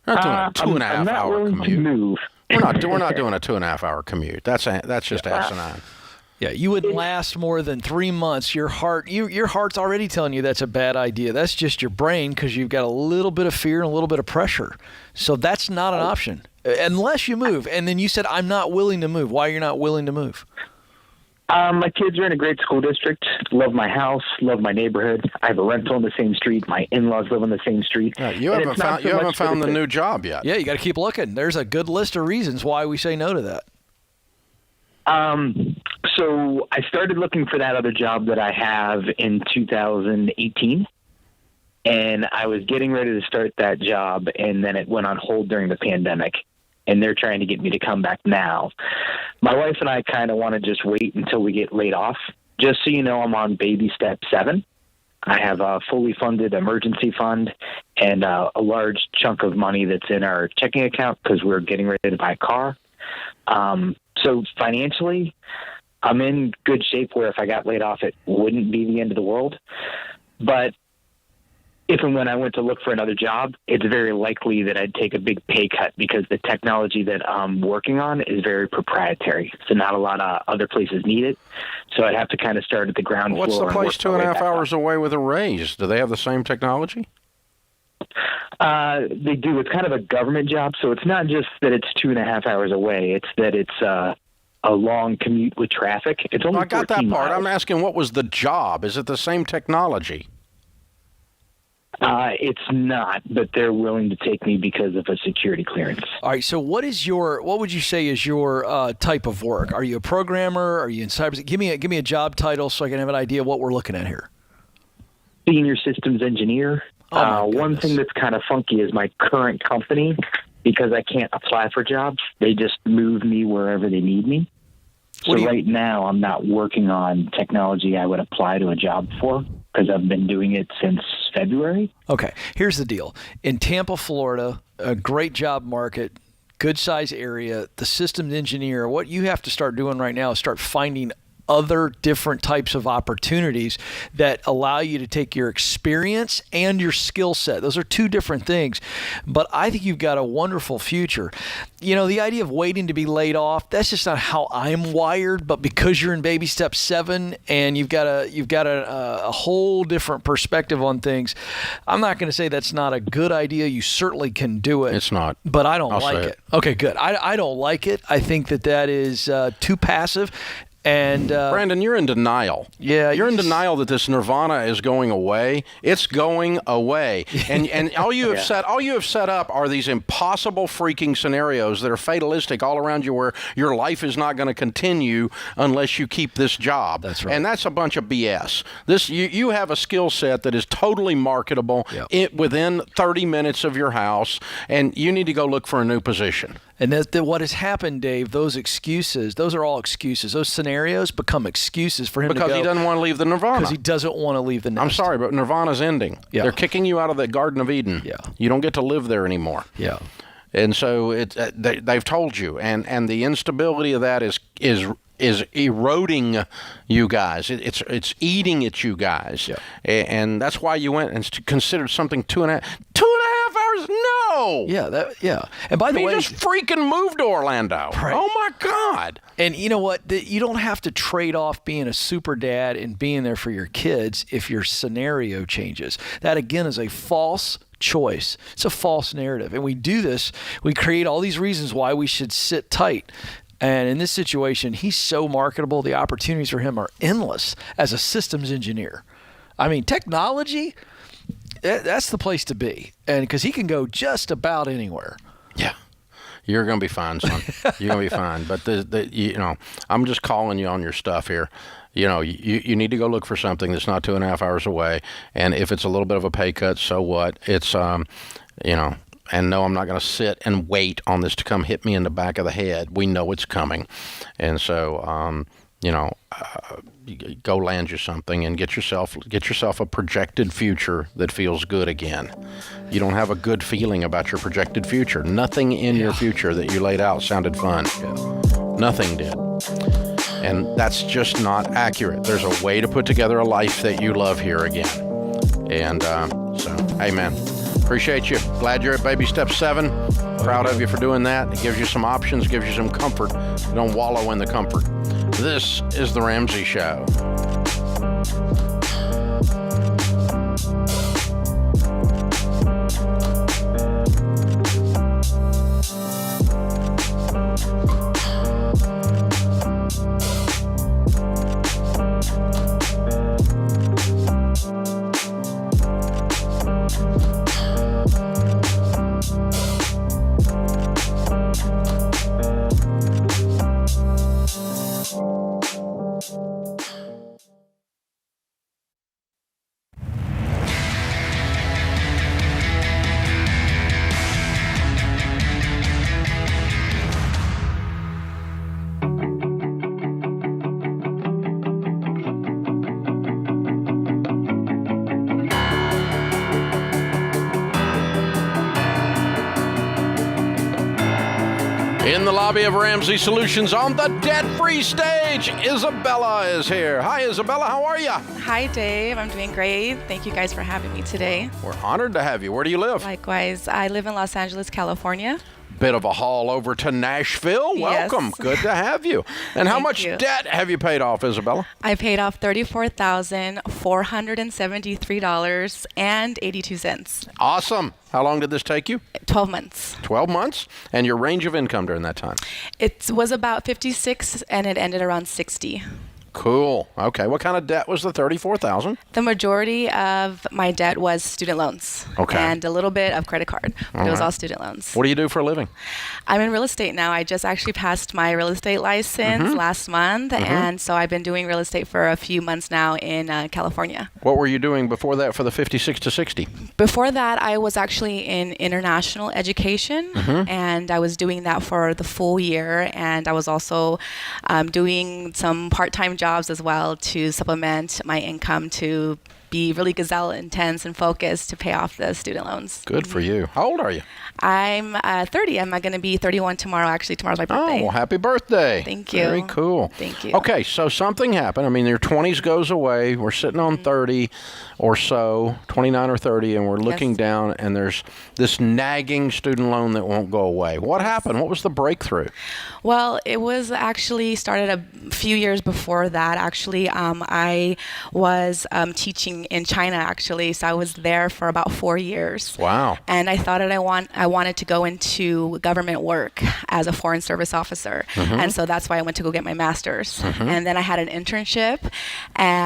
We're not doing a 2.5 I'm not hour willing to commute. move. We're not doing a 2.5 hour commute. That's just asinine. Yeah, you wouldn't last more than 3 months. Your heart's already telling you that's a bad idea. That's just your brain because you've got a little bit of fear and a little bit of pressure. So that's not an option unless you move. And then you said, I'm not willing to move. Why are you not willing to move? My kids are in a great school district. Love my house. Love my neighborhood. I have a rental in the same street. My in-laws live on the same street. You haven't found the new job yet. Yeah, you got to keep looking. There's a good list of reasons why we say no to that. So I started looking for that other job that I have in 2018, and I was getting ready to start that job, and then it went on hold during the pandemic, and they're trying to get me to come back now. My wife and I kind of want to just wait until we get laid off. Just so you know, I'm on baby step 7. I have a fully funded emergency fund and a large chunk of money that's in our checking account because we're getting ready to buy a car. So financially, I'm in good shape where if I got laid off, it wouldn't be the end of the world. But if and when I went to look for another job, it's very likely that I'd take a big pay cut because the technology that I'm working on is very proprietary. So not a lot of other places need it. So I'd have to kind of start at the ground floor. What's the place and work my way 2.5 back hours up. away with a raise? Do they have the same technology? They do. It's kind of a government job, so it's not just that it's 2.5 hours away. It's that it's a long commute with traffic. It's only I got that 14 part. miles. I'm asking, what was the job? Is it the same technology? It's not, but they're willing to take me because of a security clearance. All right. So what would you say is your type of work? Are you a programmer? Are you in cyber? Give me a job title so I can have an idea of what we're looking at here. Senior systems engineer. One thing that's kind of funky is my current company, because I can't apply for jobs, they just move me wherever they need me. So right now I'm not working on technology I would apply to a job for because I've been doing it since February. Okay. Here's the deal. In Tampa, Florida, a great job market, good size area, the systems engineer, what you have to start doing right now is start finding other different types of opportunities that allow you to take your experience and your skill set. Those are two different things, but I think you've got a wonderful future. You know, the idea of waiting to be laid off, that's just not how I'm wired, but because you're in baby step 7 and you've got a whole different perspective on things, I'm not going to say that's not a good idea. You certainly can do it. It's not. But I don't I'll like say it. Okay, good. I don't like it. I think that is too passive. And Brandon, you're in denial. Yeah, you're in denial that this nirvana is going away. It's going away, and all you have set up are these impossible freaking scenarios that are fatalistic all around you, where your life is not going to continue unless you keep this job. That's right, and that's a bunch of BS. You have a skill set that is totally marketable within 30 minutes of your house, and you need to go look for a new position. And what has happened, Dave, those excuses, those are all excuses. Those scenarios become excuses for him to go. Because he doesn't want to leave the nirvana. Because he doesn't want to leave the nest. I'm sorry, but nirvana's ending. Yeah. They're kicking you out of the Garden of Eden. Yeah. You don't get to live there anymore. Yeah. And so they've told you, and the instability of that is eroding you guys. It's eating at you guys. Yeah. And that's why you went and considered something 2.5 hours. No. Yeah. And by the way, he just freaking moved to Orlando. Right. Oh my God. And you know what? You don't have to trade off being a super dad and being there for your kids if your scenario changes. That again is a false choice. It's a false narrative. And we do this, we create all these reasons why we should sit tight. And in this situation, he's so marketable, the opportunities for him are endless as a systems engineer. I mean, technology, that's the place to be. And because he can go just about anywhere. Yeah. You're going to be fine, son. You're going to be fine. But, I'm just calling you on your stuff here. You need to go look for something that's not 2.5 hours away. And if it's a little bit of a pay cut, so what? It's, and no, I'm not going to sit and wait on this to come hit me in the back of the head. We know it's coming. And so, go land you something and get yourself a projected future that feels good again. You don't have a good feeling about your projected future. Nothing in your future that you laid out sounded fun. Nothing did. And that's just not accurate. There's a way to put together a life that you love here again. And so, hey, man, appreciate you. Glad you're at baby step 7. Proud of you for doing that. It gives you some options, gives you some comfort. You don't wallow in the comfort. This is The Ramsey Show. In the lobby of Ramsey Solutions on the debt-free stage, Isabella is here. Hi, Isabella. How are you? Hi, Dave. I'm doing great. Thank you guys for having me today. We're honored to have you. Where do you live? Likewise. I live in Los Angeles, California. Bit of a haul over to Nashville. Welcome. Yes. Good to have you. And how much debt have you paid off, Isabella? I paid off $34,473.82. Awesome. How long did this take you? 12 months. 12 months? And your range of income during that time? It was about 56 and it ended around 60. Cool. Okay. What kind of debt was the $34,000? The majority of my debt was student loans. Okay. And a little bit of credit card. But it was all student loans. What do you do for a living? I'm in real estate now. I just actually passed my real estate license last month. And so I've been doing real estate for a few months now in California. What were you doing before that for the 56 to 60? Before that, I was actually in international education. And I was doing that for the full year. And I was also doing some part-time jobs as well to supplement my income to be really gazelle intense and focused to pay off the student loans. Good for you. How old are you? I'm 30. I'm going to be 31 tomorrow. Actually, tomorrow's my birthday. Oh, well, happy birthday. Thank you. Very cool. Thank you. Okay, so something happened. I mean, your 20s goes away. We're sitting on 30 or so, 29 or 30, and we're looking down, and there's this nagging student loan that won't go away. What happened? What was the breakthrough? Well, it was actually started a few years before that. Actually, I was teaching teaching in China, actually. So I was there for about 4 years. Wow. And I thought that I wanted to go into government work as a foreign service officer. And so that's why I went to go get my master's. And then I had an internship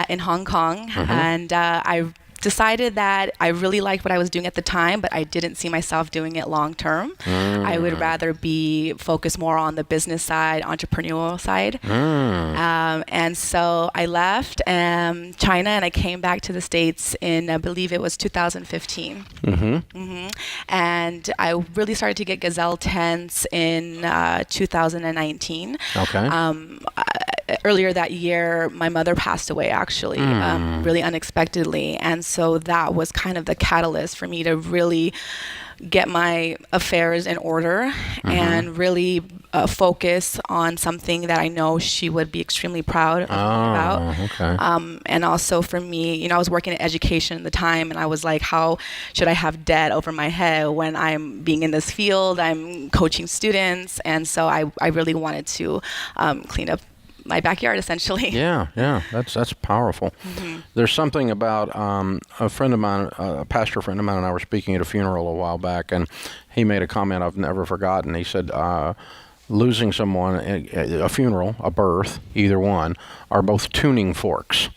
in Hong Kong. And I decided that I really liked what I was doing at the time, but I didn't see myself doing it long term. I would rather be focused more on the business side, entrepreneurial side. And so I left China and I came back to the States in, I believe it was 2015. And I really started to get gazelle tense in 2019. Okay. Earlier that year, my mother passed away, actually, really unexpectedly. And so that was kind of the catalyst for me to really get my affairs in order and really focus on something that I know she would be extremely proud of me about. Okay. And also for me, you know, I was working in education at the time, and I was like, how should I have debt over my head when I'm being in this field? I'm coaching students. And so I really wanted to clean up my backyard, essentially. Yeah, that's powerful. There's something about a friend of mine, a pastor friend of mine, and I were speaking at a funeral a while back, and he made a comment I've never forgotten. He said, losing someone at a funeral, a birth, either one, are both tuning forks,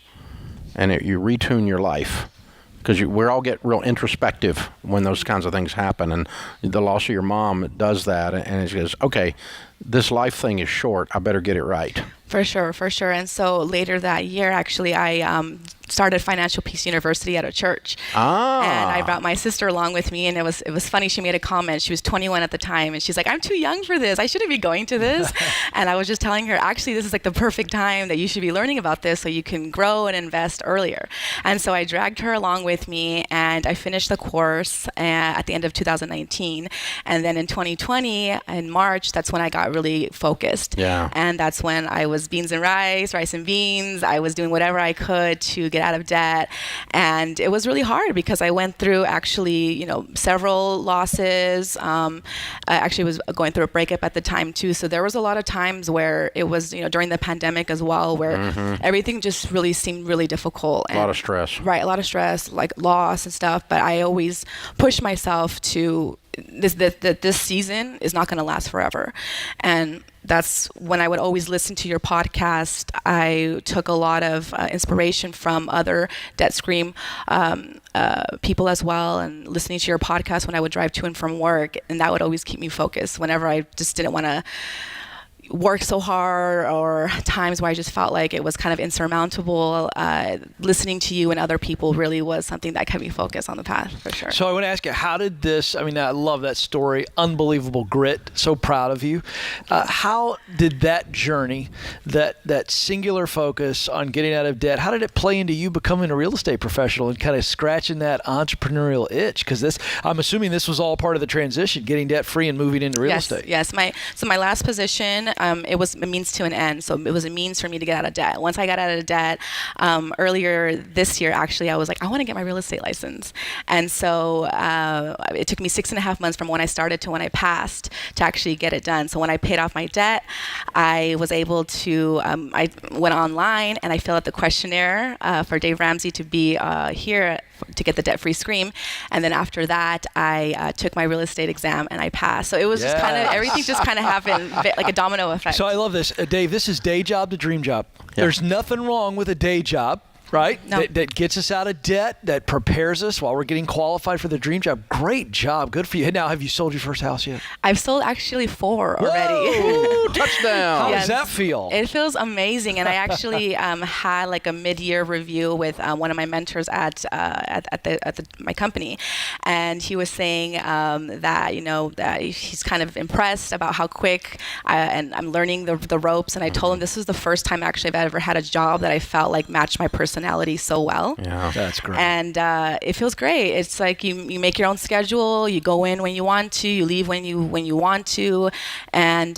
and you retune your life. Because we all get real introspective when those kinds of things happen, and the loss of your mom does that, and it goes, okay, this life thing is short, I better get it right. For sure. And so later that year, actually, I started Financial Peace University at a church. And I brought my sister along with me, and it was funny. She made a comment. She was 21 at the time, and she's like, I'm too young for this. I shouldn't be going to this. And I was just telling her, actually, this is like the perfect time that you should be learning about this so you can grow and invest earlier. And so I dragged her along with me, and I finished the course at the end of 2019. And then in 2020, in March, that's when I got really focused. Yeah. And that's when I was beans and rice and beans. I was doing whatever I could to get out of debt. And it was really hard because I went through actually, you know, several losses. I actually was going through a breakup at the time too. So there was a lot of times where it was, you know, during the pandemic as well, where everything just really seemed really difficult. A lot of stress. Right. A lot of stress, like loss and stuff. But I always pushed myself to this season is not going to last forever. And that's when I would always listen to your podcast. I took a lot of inspiration from other Debt Scream people as well, and listening to your podcast when I would drive to and from work, and that would always keep me focused whenever I just didn't want to work so hard, or times where I just felt like it was kind of insurmountable. Listening to you and other people really was something that kept me focused on the path, for sure. So I want to ask you, how did this, I mean, I love that story, unbelievable grit, so proud of you. How did that journey, that singular focus on getting out of debt, how did it play into you becoming a real estate professional and kind of scratching that entrepreneurial itch? Because this, I'm assuming this was all part of the transition, getting debt free and moving into real estate. Yes. My last position, it was a means to an end. So it was a means for me to get out of debt. Once I got out of debt, earlier this year, actually, I was like, I want to get my real estate license. And so it took me 6.5 months from when I started to when I passed to actually get it done. So when I paid off my debt, I was able to, I went online and I filled out the questionnaire for Dave Ramsey to be here to get the debt-free scream. And then after that, I took my real estate exam and I passed. So it was just kind of, everything just kind of happened like a domino effect. So I love this. Dave, this is day job to dream job. Yeah. There's nothing wrong with a day job, right? No. That gets us out of debt, that prepares us while we're getting qualified for the dream job. Great job. Good for you. Now, have you sold your first house yet? I've sold actually 4 already. Whoa, touchdown. How does that feel? It feels amazing. And I actually had like a mid-year review with one of my mentors at my company. And he was saying that, you know, that he's kind of impressed about how quick and I'm learning the ropes. And I told him this was the first time actually I've ever had a job that I felt like matched my personality so well. Yeah, that's great. And it feels great. It's like you make your own schedule. You go in when you want to. You leave when you want to, and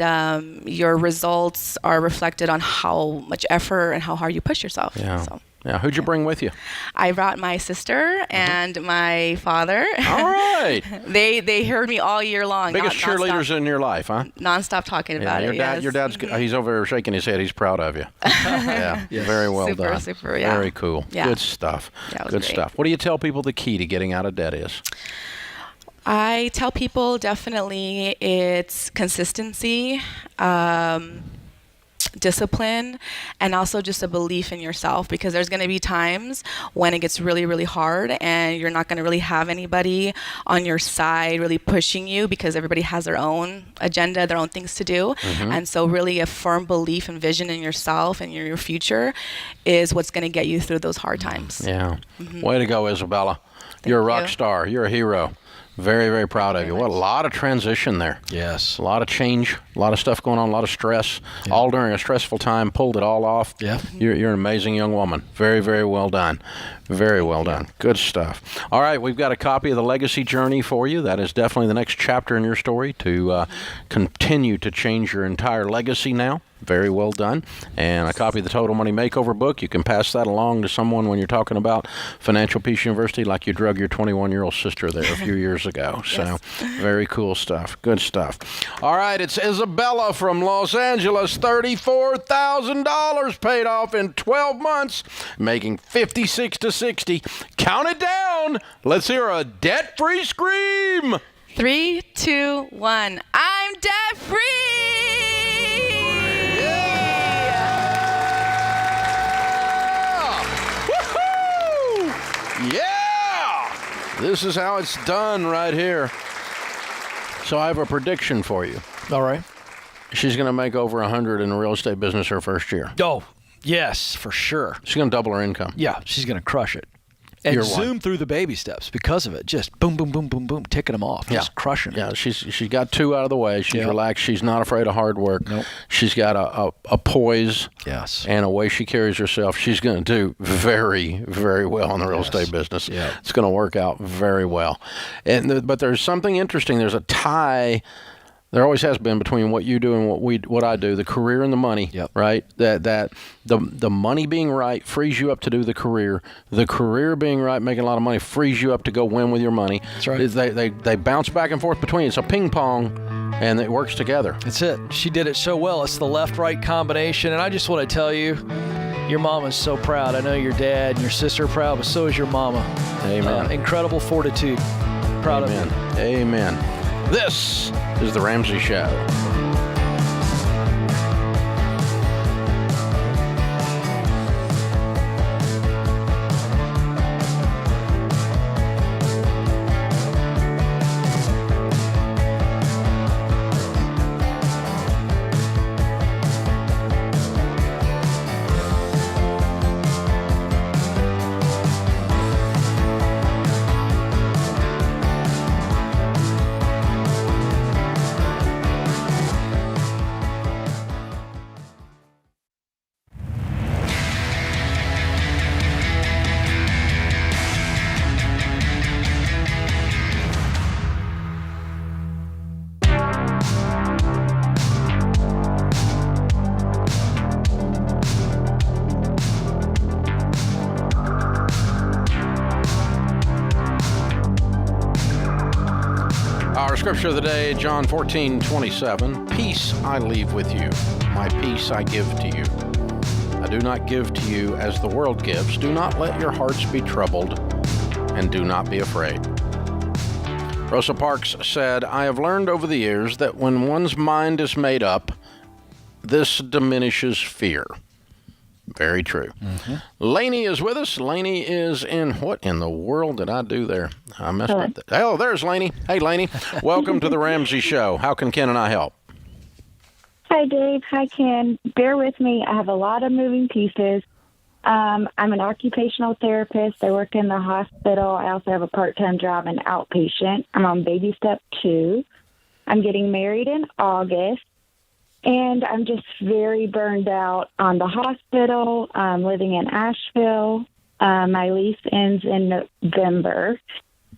your results are reflected on how much effort and how hard you push yourself. Yeah. So. Yeah. Who'd you bring with you? I brought my sister and my father. All right. They heard me all year long. Biggest cheerleaders in your life, huh? Nonstop talking about it. Your dad's he's over there shaking his head. He's proud of you. Yeah. Yes. Very well done. Super. Yeah. Very cool. Yeah. Good stuff. Yeah, it was Good great. stuff. What do you tell people the key to getting out of debt is? I tell people definitely it's consistency, discipline, and also just a belief in yourself, because there's going to be times when it gets really, really hard and you're not going to really have anybody on your side really pushing you, because everybody has their own agenda, their own things to do. And so really a firm belief and vision in yourself and your future is what's going to get you through those hard times. Yeah. Way to go, Isabella. You're a rock star. You're a hero. Very, very proud of you. What a lot of transition there. Yes. A lot of change, a lot of stuff going on, a lot of stress, all during a stressful time, pulled it all off. Yeah. You're an amazing young woman. Very, very well done. Very well done. Good stuff. All right, we've got a copy of The Legacy Journey for you. That is definitely the next chapter in your story to continue to change your entire legacy now. Very well done. And a copy of the Total Money Makeover book. You can pass that along to someone when you're talking about Financial Peace University, like you drug your 21-year-old sister there a few years ago. So very cool stuff. Good stuff. All right, it's Isabella from Los Angeles. $34,000 paid off in 12 months, making 56 to 60. Count it down. Let's hear a debt-free scream. 3, 2, 1. I'm debt free. Yeah! This is how it's done right here. So I have a prediction for you. All right. She's going to make over 100 in the real estate business her first year. Oh, yes, for sure. She's going to double her income. Yeah, she's going to crush it. And zoom through the baby steps because of it. Just boom, boom, boom, boom, boom, ticking them off. Just crushing it. Yeah, she's got 2 out of the way. She's relaxed. She's not afraid of hard work. Nope. She's got a poise Yes. and a way she carries herself. She's going to do very, very well in the real estate business. Yeah. It's going to work out very well. But there's something interesting. There's a tie. There always has been between what you do and what I do, the career and the money, right? That the money being right frees you up to do the career. The career being right, making a lot of money, frees you up to go win with your money. That's right. They bounce back and forth between. It's a ping pong, and it works together. That's it. She did it so well. It's the left-right combination. And I just want to tell you, your mama's so proud. I know your dad and your sister are proud, but so is your mama. Amen. Incredible fortitude. Proud of you. Amen. This is The Ramsey Show. Our scripture of the day, John 14:27. Peace I leave with you, my peace I give to you. I do not give to you as the world gives. Do not let your hearts be troubled, and do not be afraid. Rosa Parks said, I have learned over the years that when one's mind is made up, this diminishes fear. Very true. Laney is with us. Laney is in, what in the world did I do there? I messed up. Oh, there's Laney. Hey, Laney. Welcome to the Ramsey Show. How can Ken and I help? Hi, Dave. Hi, Ken. Bear with me. I have a lot of moving pieces. I'm an occupational therapist. I work in the hospital. I also have a part-time job in outpatient. I'm on baby step 2. I'm getting married in August. And I'm just very burned out on the hospital. I'm living in Asheville. My lease ends in November.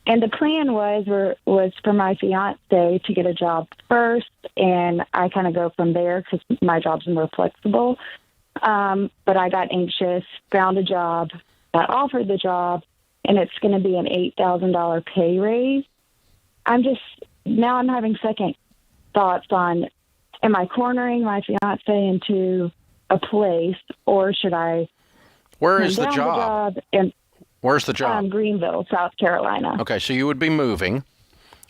And the plan was for my fiance to get a job first, and I kind of go from there because my job's more flexible. but I got anxious, found a job, got offered the job, and it's going to be an $8,000 pay raise. Now I'm having second thoughts on, am I cornering my fiance into a place, or should I? Where is the job? Where's the job? Greenville, South Carolina. Okay, so you would be moving,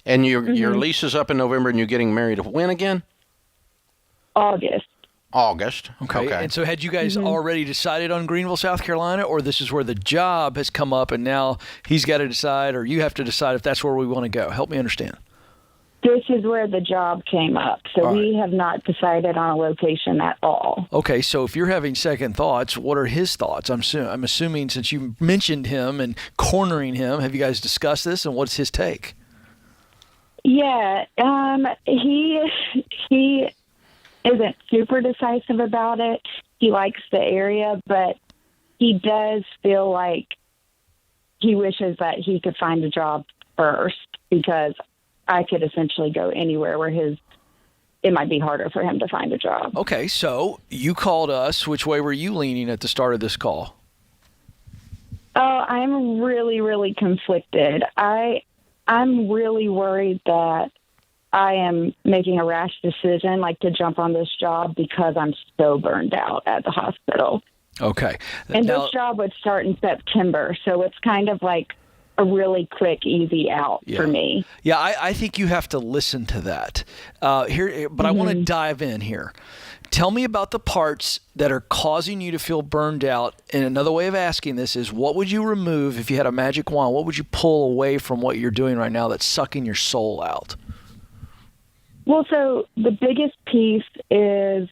and your lease is up in November, and you're getting married when again? August. Okay. And so had you guys already decided on Greenville, South Carolina, or this is where the job has come up and now he's got to decide, or you have to decide if that's where we want to go? Help me understand. This is where the job came up. So we have not decided on a location at all. Okay, so if you're having second thoughts, what are his thoughts? I'm assuming since you mentioned him and cornering him, have you guys discussed this, and what's his take? Yeah, he isn't super decisive about it. He likes the area, but he does feel like he wishes that he could find a job first, because I could essentially go anywhere where it might be harder for him to find a job. Okay, so you called us. Which way were you leaning at the start of this call? Oh, I'm really, really conflicted. I'm really worried that I am making a rash decision, like to jump on this job, because I'm so burned out at the hospital. Okay. And this job would start in September, so it's kind of like a really quick, easy out for me. Yeah, I think you have to listen to that. But I want to dive in here. Tell me about the parts that are causing you to feel burned out. And another way of asking this is, what would you remove if you had a magic wand? What would you pull away from what you're doing right now that's sucking your soul out? Well, so the biggest piece is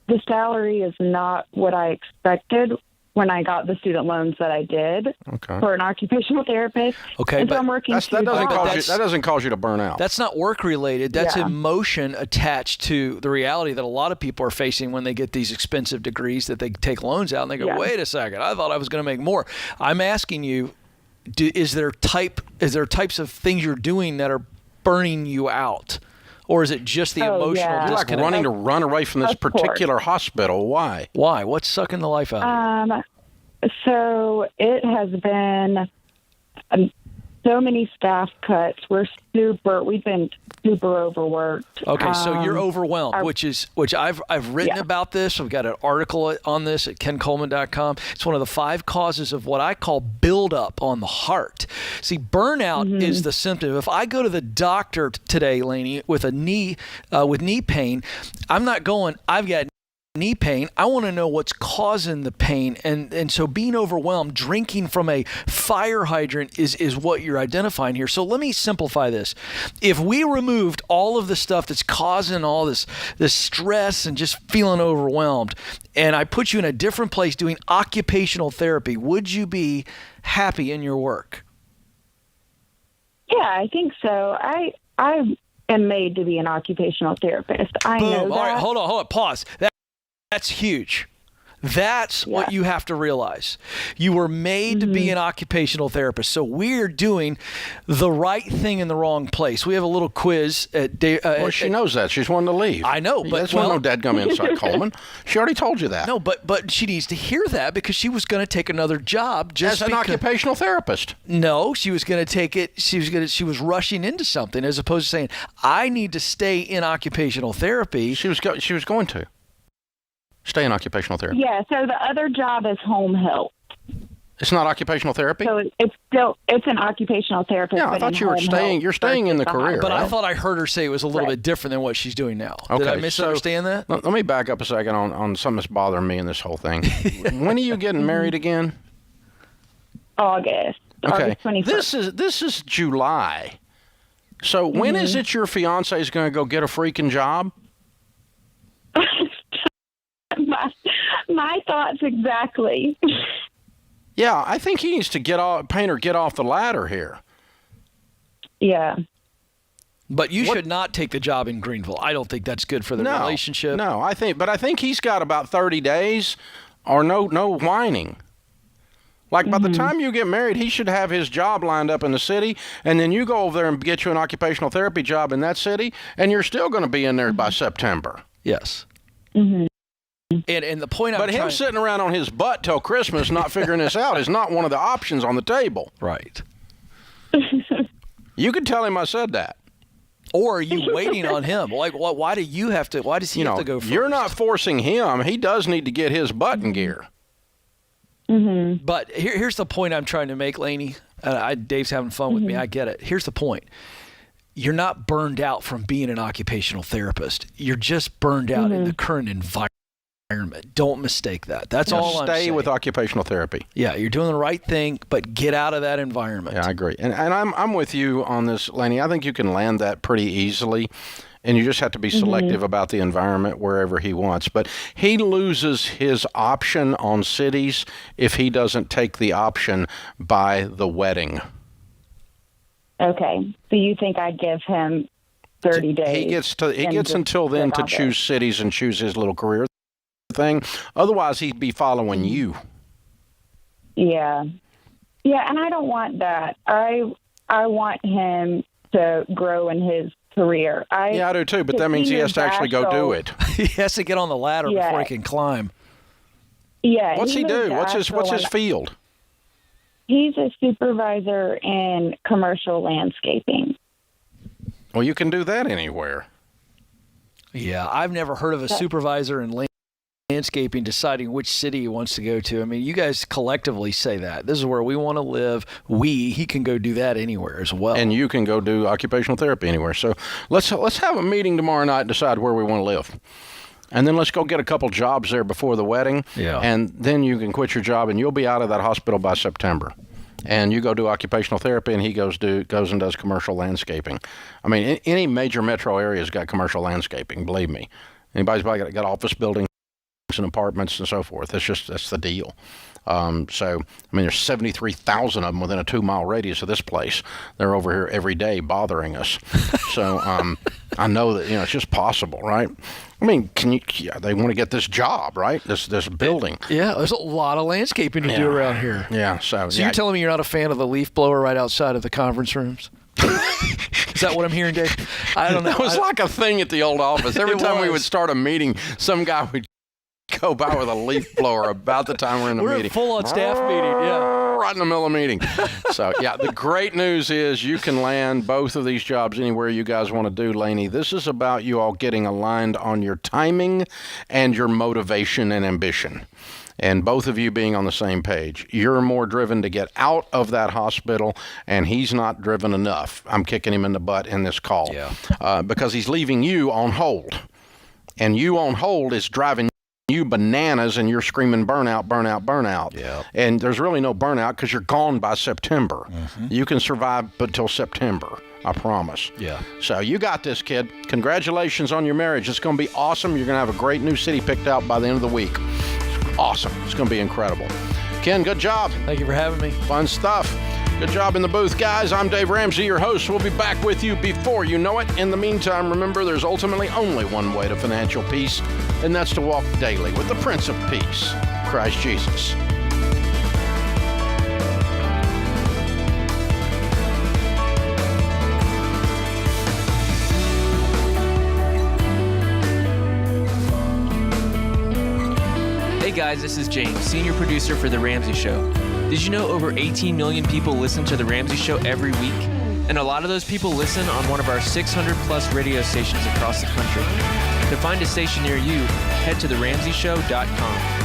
the salary is not what I expected when I got the student loans that I did for an occupational therapist. Okay, and but so I'm working that doesn't cause you to burn out. That's not work related. That's emotion attached to the reality that a lot of people are facing when they get these expensive degrees, that they take loans out and they go, wait a second, I thought I was going to make more. I'm asking you, is there types of things you're doing that are burning you out? Or is it just the emotional disconnect? You're like wanting to run away from this particular hospital. Why? Why? What's sucking the life out of you? So it has been so many staff cuts. We've been super overworked. Okay, so you're overwhelmed, which I've written about this. I've got an article on this at kencoleman.com. It's one of the 5 causes of what I call buildup on the heart. See, burnout is the symptom. If I go to the doctor today, Laney, with knee pain, I'm not going, I've got knee pain. I want to know what's causing the pain. And so being overwhelmed, drinking from a fire hydrant is what you're identifying here. So let me simplify this. If we removed all of the stuff that's causing all this stress and just feeling overwhelmed, and I put you in a different place doing occupational therapy, would you be happy in your work? Yeah, I think so. I am made to be an occupational therapist. I know that. All right, hold on, pause. That's huge. That's what you have to realize. You were made to be an occupational therapist. So we're doing the right thing in the wrong place. We have a little quiz at she knows that. She's wanting to leave. I know, but that's no dadgum insight, Coleman. She already told you that. No, but she needs to hear that, because she was going to take another job as an occupational therapist. No, she was going to take it. She was rushing into something as opposed to saying, I need to stay in occupational therapy. She was going to stay in occupational therapy. Yeah, so the other job is home health. It's not occupational therapy? So it's an occupational therapist. Yeah, I thought you're staying in the career. But right? I thought I heard her say it was a little bit different than what she's doing now. Okay, did I misunderstand that? Let me back up a second on something that's bothering me in this whole thing. When are you getting married again? August. Okay. August 21st. This is July. So when is it your fiance is going to go get a freaking job? My thoughts exactly. Yeah, I think he needs to get off the ladder here. Yeah. But you should not take the job in Greenville. I don't think that's good for the relationship. No, I think he's got about 30 days or no whining. Like by the time you get married, he should have his job lined up in the city, and then you go over there and get you an occupational therapy job in that city, and you're still going to be in there by September. Yes. Mm-hmm. And the point But him sitting around on his butt till Christmas not figuring this out is not one of the options on the table. Right. You could tell him I said that. Or are you waiting on him? Like, why does he have to go first? You're not forcing him. He does need to get his butt in gear. Mm-hmm. But here's the point I'm trying to make, Laney. Dave's having fun with me. I get it. Here's the point. You're not burned out from being an occupational therapist. You're just burned out in the current environment. Don't mistake that. That's all I'm saying. Stay with occupational therapy. Yeah, you're doing the right thing, but get out of that environment. Yeah, I agree. And I'm with you on this, Laney. I think you can land that pretty easily. And you just have to be selective about the environment wherever he wants. But he loses his option on cities if he doesn't take the option by the wedding. Okay. So you think I'd give him 30 days? He gets until then to choose cities and choose his little career thing. Otherwise, he'd be following you. Yeah. Yeah, and I don't want that. I want him to grow in his career. I do too, but that means he has to actually go do it. He has to get on the ladder before he can climb. Yeah. What's he do? What's his field? He's a supervisor in commercial landscaping. Well, you can do that anywhere. Yeah, I've never heard of a supervisor in landscaping deciding which city he wants to go to. I mean, you guys collectively say that. This is where we want to live. He can go do that anywhere as well. And you can go do occupational therapy anywhere. So let's have a meeting tomorrow night and decide where we want to live. And then let's go get a couple jobs there before the wedding. Yeah. And then you can quit your job and you'll be out of that hospital by September. And you go do occupational therapy and he goes and does commercial landscaping. I mean, any major metro area's got commercial landscaping, believe me. Anybody's probably got office buildings and apartments and so forth. That's the deal. So, I mean, there's 73,000 of them within a 2-mile radius of this place. They're over here every day bothering us. So, I know that, it's just possible, right? I mean, they want to get this job, right? This building. Yeah, there's a lot of landscaping to do around here. Yeah, so you're telling me you're not a fan of the leaf blower right outside of the conference rooms? Is that what I'm hearing, Dave? I don't know. It was like a thing at the old office. Every time we would start a meeting, some guy would go by with a leaf blower about the time we're in the meeting. We're full-on staff meeting, yeah. Right in the middle of the meeting. So, yeah, the great news is you can land both of these jobs anywhere you guys want to do, Laney. This is about you all getting aligned on your timing and your motivation and ambition. And both of you being on the same page. You're more driven to get out of that hospital, and he's not driven enough. I'm kicking him in the butt in this call. Because he's leaving you on hold. And you on hold is driving you bananas, and you're screaming burnout, burnout, burnout. Yeah. And there's really no burnout because you're gone by September. You can survive until September, I promise. Yeah. So you got this, kid. Congratulations on your marriage. It's going to be awesome. You're going to have a great new city picked out by the end of the week. Awesome. It's going to be incredible. Ken, good job. Thank you for having me. Fun stuff. Good job in the booth, guys. I'm Dave Ramsey, your host. We'll be back with you before you know it. In the meantime, remember, there's ultimately only one way to financial peace, and that's to walk daily with the Prince of Peace, Christ Jesus. Hey guys, this is James, senior producer for The Ramsey Show. Did you know over 18 million people listen to The Ramsey Show every week? And a lot of those people listen on one of our 600 plus radio stations across the country. To find a station near you, head to theramseyshow.com.